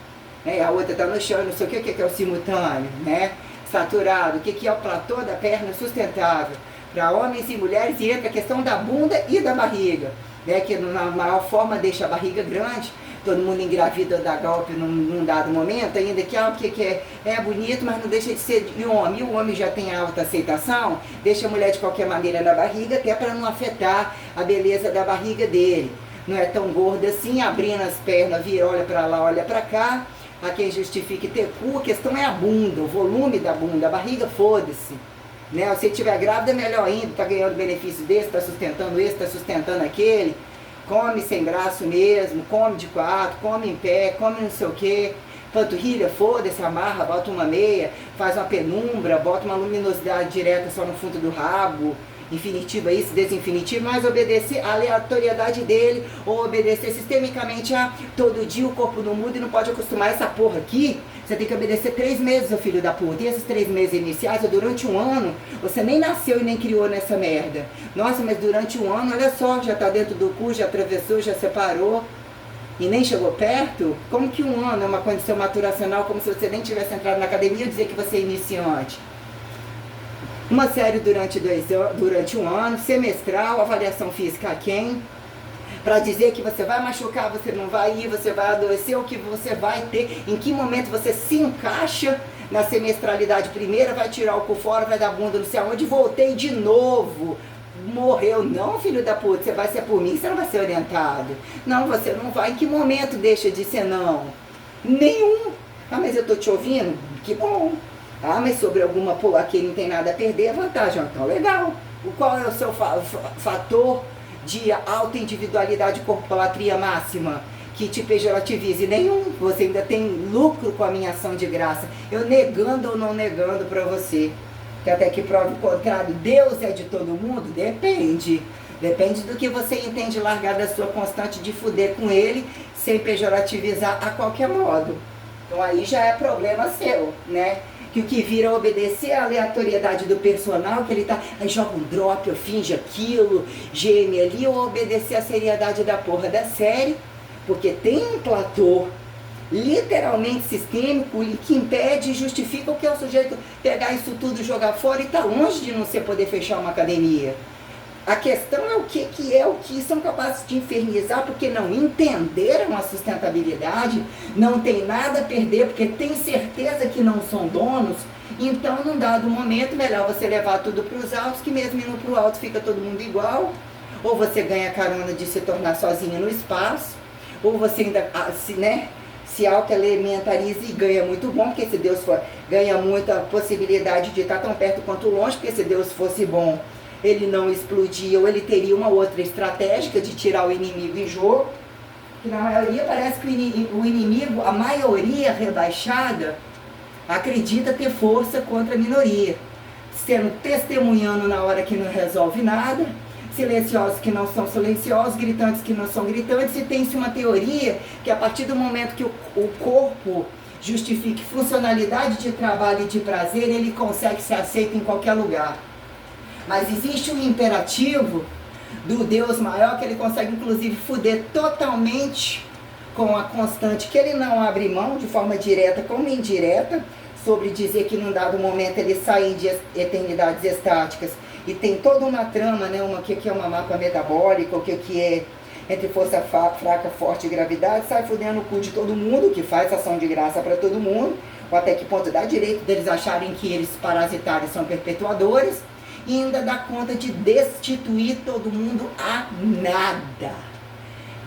A outra está no chão, não sei o que é o simultâneo, né? Saturado, o que é o platô da perna sustentável. Para homens e mulheres, e entra a questão da bunda e da barriga, né? Que na maior forma deixa a barriga grande, todo mundo engravida ou dá golpe num dado momento, ainda que o que é bonito, mas não deixa de ser de homem. E o homem já tem alta aceitação, deixa a mulher de qualquer maneira na barriga, até para não afetar a beleza da barriga dele. Não é tão gorda assim, abrindo as pernas, vira, olha para lá, olha para cá. A quem justifique ter cu, a questão é a bunda, o volume da bunda, a barriga, foda-se. Né? Se estiver grávida, é melhor ainda, está ganhando benefício desse, está sustentando esse, está sustentando aquele. Come sem braço mesmo, come de 4, come em pé, come não sei o quê. Panturrilha, foda-se, amarra, bota uma meia, faz uma penumbra, bota uma luminosidade direta só no fundo do rabo. Infinitivo isso, desinfinitivo, mas obedecer a aleatoriedade dele, ou obedecer sistemicamente a todo dia o corpo não muda e não pode acostumar essa porra aqui. Você tem que obedecer 3 meses, seu filho da puta. E esses 3 meses iniciais, ou durante um ano, você nem nasceu e nem criou nessa merda. Nossa, mas durante um ano, olha só, já tá dentro do cu, já atravessou, já separou e nem chegou perto. Como que um ano é uma condição maturacional, como se você nem tivesse entrado na academia e dizer que você é iniciante? Uma série durante um ano, semestral, avaliação física a quem? Para dizer que você vai machucar, você não vai ir, você vai adoecer, o que você vai ter, em que momento você se encaixa na semestralidade primeira, vai tirar o cu fora, vai dar bunda não sei aonde, voltei de novo. Morreu, não, filho da puta, você vai ser por mim, você não vai ser orientado. Não, você não vai, em que momento deixa de ser não? Nenhum. Mas eu tô te ouvindo? Que bom. Mas sobre alguma, aqui não tem nada a perder, é vantagem. Então, legal. Qual é o seu fator de alta individualidade, corpolatria máxima, que te pejorativize? Nenhum. Você ainda tem lucro com a minha ação de graça. Eu negando ou não negando para você. Que até que prove o contrário, Deus é de todo mundo? Depende. Depende do que você entende largar da sua constante de fuder com ele, sem pejorativizar a qualquer modo. Então aí já é problema seu, né? Que o que vira obedecer à aleatoriedade do personal, que ele tá, aí joga um drop, eu finge aquilo, geme ali, ou obedecer à seriedade da porra da série, porque tem um platô literalmente sistêmico e que impede e justifica o que é o sujeito pegar isso tudo, jogar fora e tá longe de não ser poder fechar uma academia. A questão é o que são capazes de infernizar porque não entenderam a sustentabilidade, não tem nada a perder porque tem certeza que não são donos. Então, num dado momento, melhor você levar tudo para os altos, que mesmo indo para o alto fica todo mundo igual, ou você ganha carona de se tornar sozinho no espaço, ou você ainda se auto-elementariza e ganha muito bom, porque se Deus for, ganha muita possibilidade de estar tão perto quanto longe, porque se Deus fosse bom, ele não explodia, ou ele teria uma outra estratégia de tirar o inimigo em jogo, que na maioria parece que o inimigo, a maioria rebaixada, acredita ter força contra a minoria, sendo testemunhando na hora que não resolve nada, silenciosos que não são silenciosos, gritantes que não são gritantes, e tem-se uma teoria que a partir do momento que o corpo justifique funcionalidade de trabalho e de prazer, ele consegue ser aceito em qualquer lugar. Mas existe um imperativo do Deus maior que ele consegue inclusive foder totalmente com a constante, que ele não abre mão de forma direta como indireta, sobre dizer que num dado momento ele sai de eternidades estáticas e tem toda uma trama, né, o que é uma mapa metabólica, o que é entre força fraca, forte e gravidade, sai fudendo o cu de todo mundo, que faz ação de graça para todo mundo, ou até que ponto dá direito deles acharem que eles parasitários são perpetuadores, e ainda dá conta de destituir todo mundo a nada,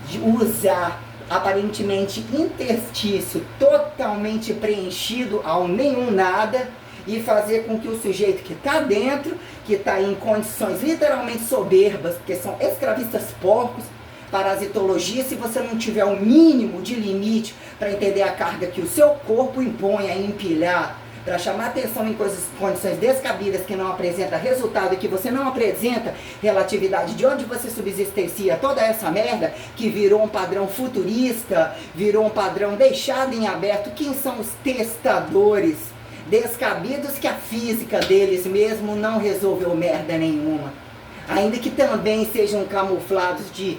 de usar aparentemente interstício totalmente preenchido ao nenhum nada e fazer com que o sujeito que está dentro, que está em condições literalmente soberbas, porque são escravistas porcos, parasitologia, se você não tiver o mínimo de limite para entender a carga que o seu corpo impõe a empilhar, para chamar atenção em condições descabidas que não apresenta resultado e que você não apresenta relatividade de onde você subsistencia toda essa merda que virou um padrão futurista, virou um padrão deixado em aberto. Quem são os testadores descabidos que a física deles mesmo não resolveu merda nenhuma? Ainda que também sejam camuflados de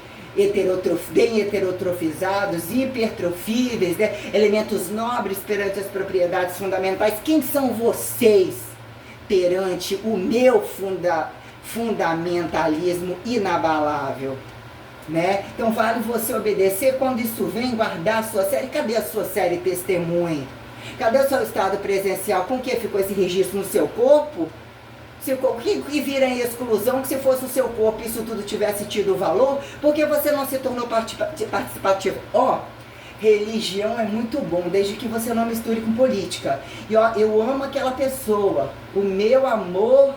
bem heterotrofizados, hipertrofíveis, né? Elementos nobres perante as propriedades fundamentais. Quem são vocês perante o meu fundamentalismo inabalável? Né? Então vale você obedecer quando isso vem, guardar a sua série. Cadê a sua série testemunha? Cadê o seu estado presencial? Com que ficou esse registro no seu corpo? Que vira em exclusão, que se fosse o seu corpo isso tudo tivesse tido valor, porque você não se tornou participativo. Religião é muito bom, desde que você não misture com política. E eu amo aquela pessoa, o meu amor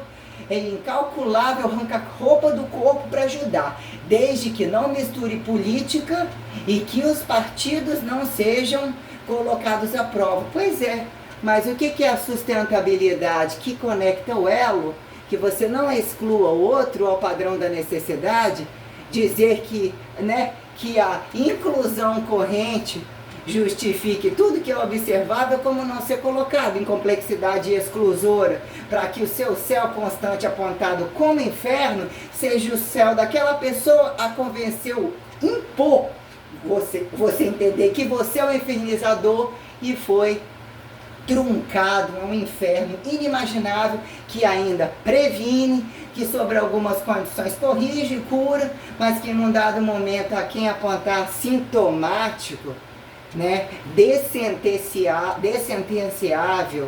é incalculável, arranca roupa do corpo para ajudar, desde que não misture política e que os partidos não sejam colocados à prova. Pois é. Mas o que é a sustentabilidade? Que conecta o elo, que você não exclua o outro ao padrão da necessidade, dizer que, né, que a inclusão corrente justifique tudo que é observável como não ser colocado em complexidade exclusora, para que o seu céu constante apontado como inferno seja o céu daquela pessoa a convenceu, impor você entender que você é o infernizador e foi truncado a um inferno inimaginável que ainda previne, que sobre algumas condições corrige e cura, mas que num dado momento a quem apontar sintomático, né, dessentenciável,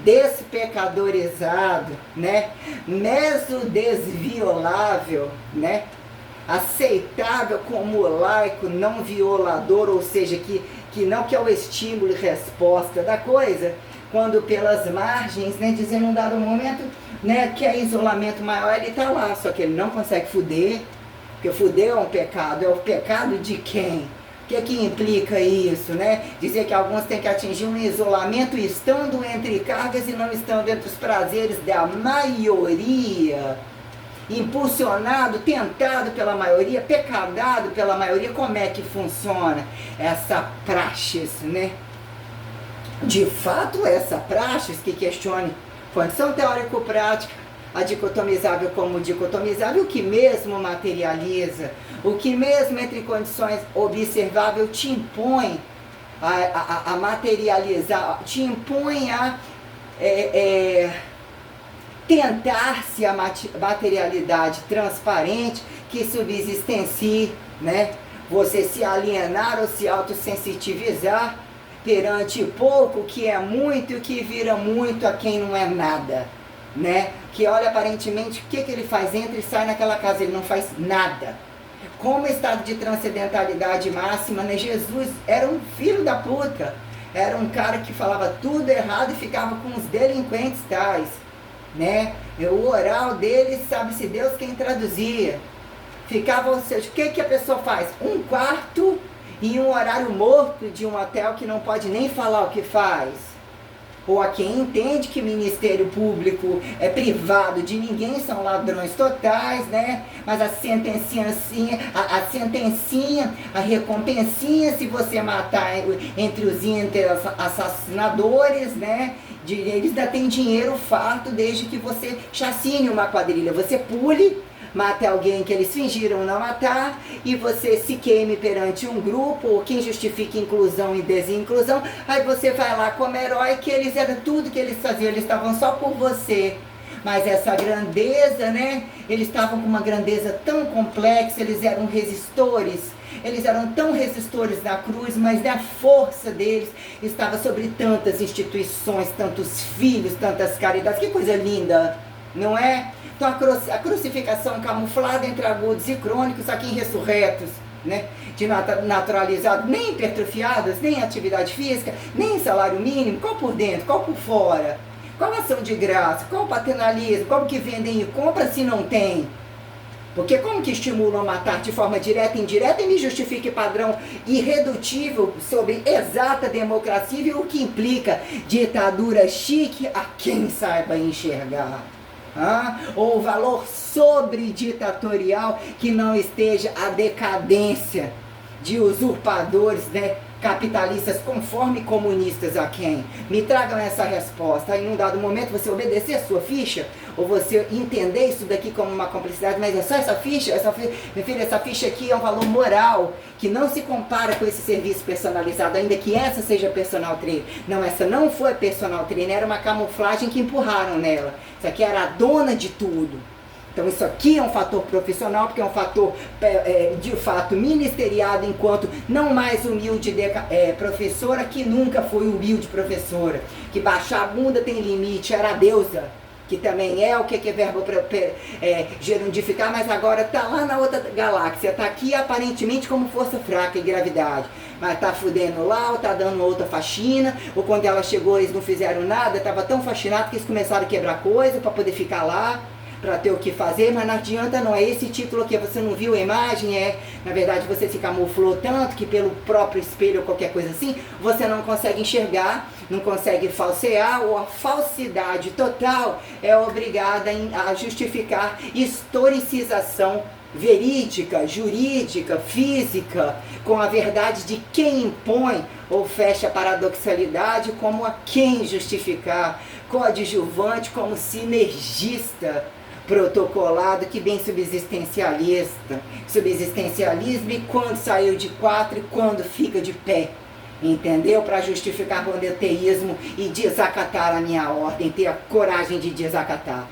despecadorizado, né, mesodesviolável, né, aceitável como laico não violador, ou seja, que é o estímulo e resposta da coisa, quando pelas margens, né, dizendo num dado momento, né, que é isolamento maior, ele está lá, só que ele não consegue fuder, porque fuder é um pecado. É o pecado de quem? O que implica isso, né? Dizer que alguns têm que atingir um isolamento estando entre cargas e não estando entre os prazeres da maioria, impulsionado, tentado pela maioria, pecadado pela maioria. Como é que funciona essa praxis, né? De fato, essa praxis que questione condição teórico-prática, a dicotomizável como dicotomizável, o que mesmo materializa, o que mesmo entre condições observável te impõe a materializar, te impõe a tentar-se a materialidade transparente que subsistencie, né? Você se alienar ou se autossensitivizar perante pouco, que é muito, e que vira muito a quem não é nada, né? Que olha aparentemente, o que ele faz? Entra e sai naquela casa, ele não faz nada. Como estado de transcendentalidade máxima, né? Jesus era um filho da puta, era um cara que falava tudo errado e ficava com os delinquentes tais, né? O oral dele, sabe-se Deus quem traduzia. Ficava, ou seja, o que a pessoa faz? Um quarto e um horário morto de um hotel que não pode nem falar o que faz. Ou a quem entende que Ministério Público é privado de ninguém, são ladrões totais, né? Mas a sentencinha, a recompensinha, se você matar entre os assassinadores, né? Eles ainda têm dinheiro farto desde que você chacine uma quadrilha. Você pule, mate alguém que eles fingiram não matar, e você se queime perante um grupo, ou quem justifica inclusão e desinclusão, aí você vai lá como herói, que eles eram tudo que eles faziam, eles estavam só por você. Mas essa grandeza, né, eles estavam com uma grandeza tão complexa, eles eram resistores, eles eram tão resistores da cruz, mas a força deles estava sobre tantas instituições, tantos filhos, tantas caridades, que coisa linda, não é? Então a crucificação camuflada entre agudos e crônicos, aqui em ressurretos, né? De naturalizados, nem hipertrofiados, nem atividade física, nem salário mínimo, qual por dentro, qual por fora? Qual ação de graça, qual paternalismo, como que vendem e compram se não tem? Porque como que estimulam a matar de forma direta e indireta e me justifique padrão irredutível sobre exata democracia e o que implica ditadura chique a quem saiba enxergar? Ou valor sobre-ditatorial que não esteja a decadência de usurpadores, né, capitalistas conforme comunistas a quem? Me tragam essa resposta. Aí, num dado momento, você obedecer a sua ficha, ou você entender isso daqui como uma cumplicidade, mas é só essa ficha, minha filha, essa ficha aqui é um valor moral, que não se compara com esse serviço personalizado, ainda que essa seja personal trainer. Não, essa não foi personal trainer, era uma camuflagem que empurraram nela. Isso aqui era a dona de tudo. Então isso aqui é um fator profissional, porque é um fator de fato ministeriado, enquanto não mais humilde professora, que nunca foi humilde professora, que baixar a bunda tem limite, era a deusa, que também é o que é verbo gerundificar, mas agora está lá na outra galáxia, está aqui aparentemente como força fraca e gravidade, mas está fudendo lá, ou está dando outra faxina, ou quando ela chegou eles não fizeram nada, estava tão fascinado que eles começaram a quebrar coisa para poder ficar lá, para ter o que fazer, mas não adianta, não é esse título aqui, você não viu a imagem, na verdade você se camuflou tanto que pelo próprio espelho ou qualquer coisa assim, você não consegue enxergar, não consegue falsear, ou a falsidade total é obrigada a justificar historicização verídica, jurídica, física, com a verdade de quem impõe ou fecha a paradoxalidade como a quem justificar, coadjuvante como sinergista, protocolado, que bem subsistencialista. Subsistencialismo e quando saiu de quatro e quando fica de pé. Entendeu? Para justificar monoteísmo e desacatar a minha ordem, ter a coragem de desacatar.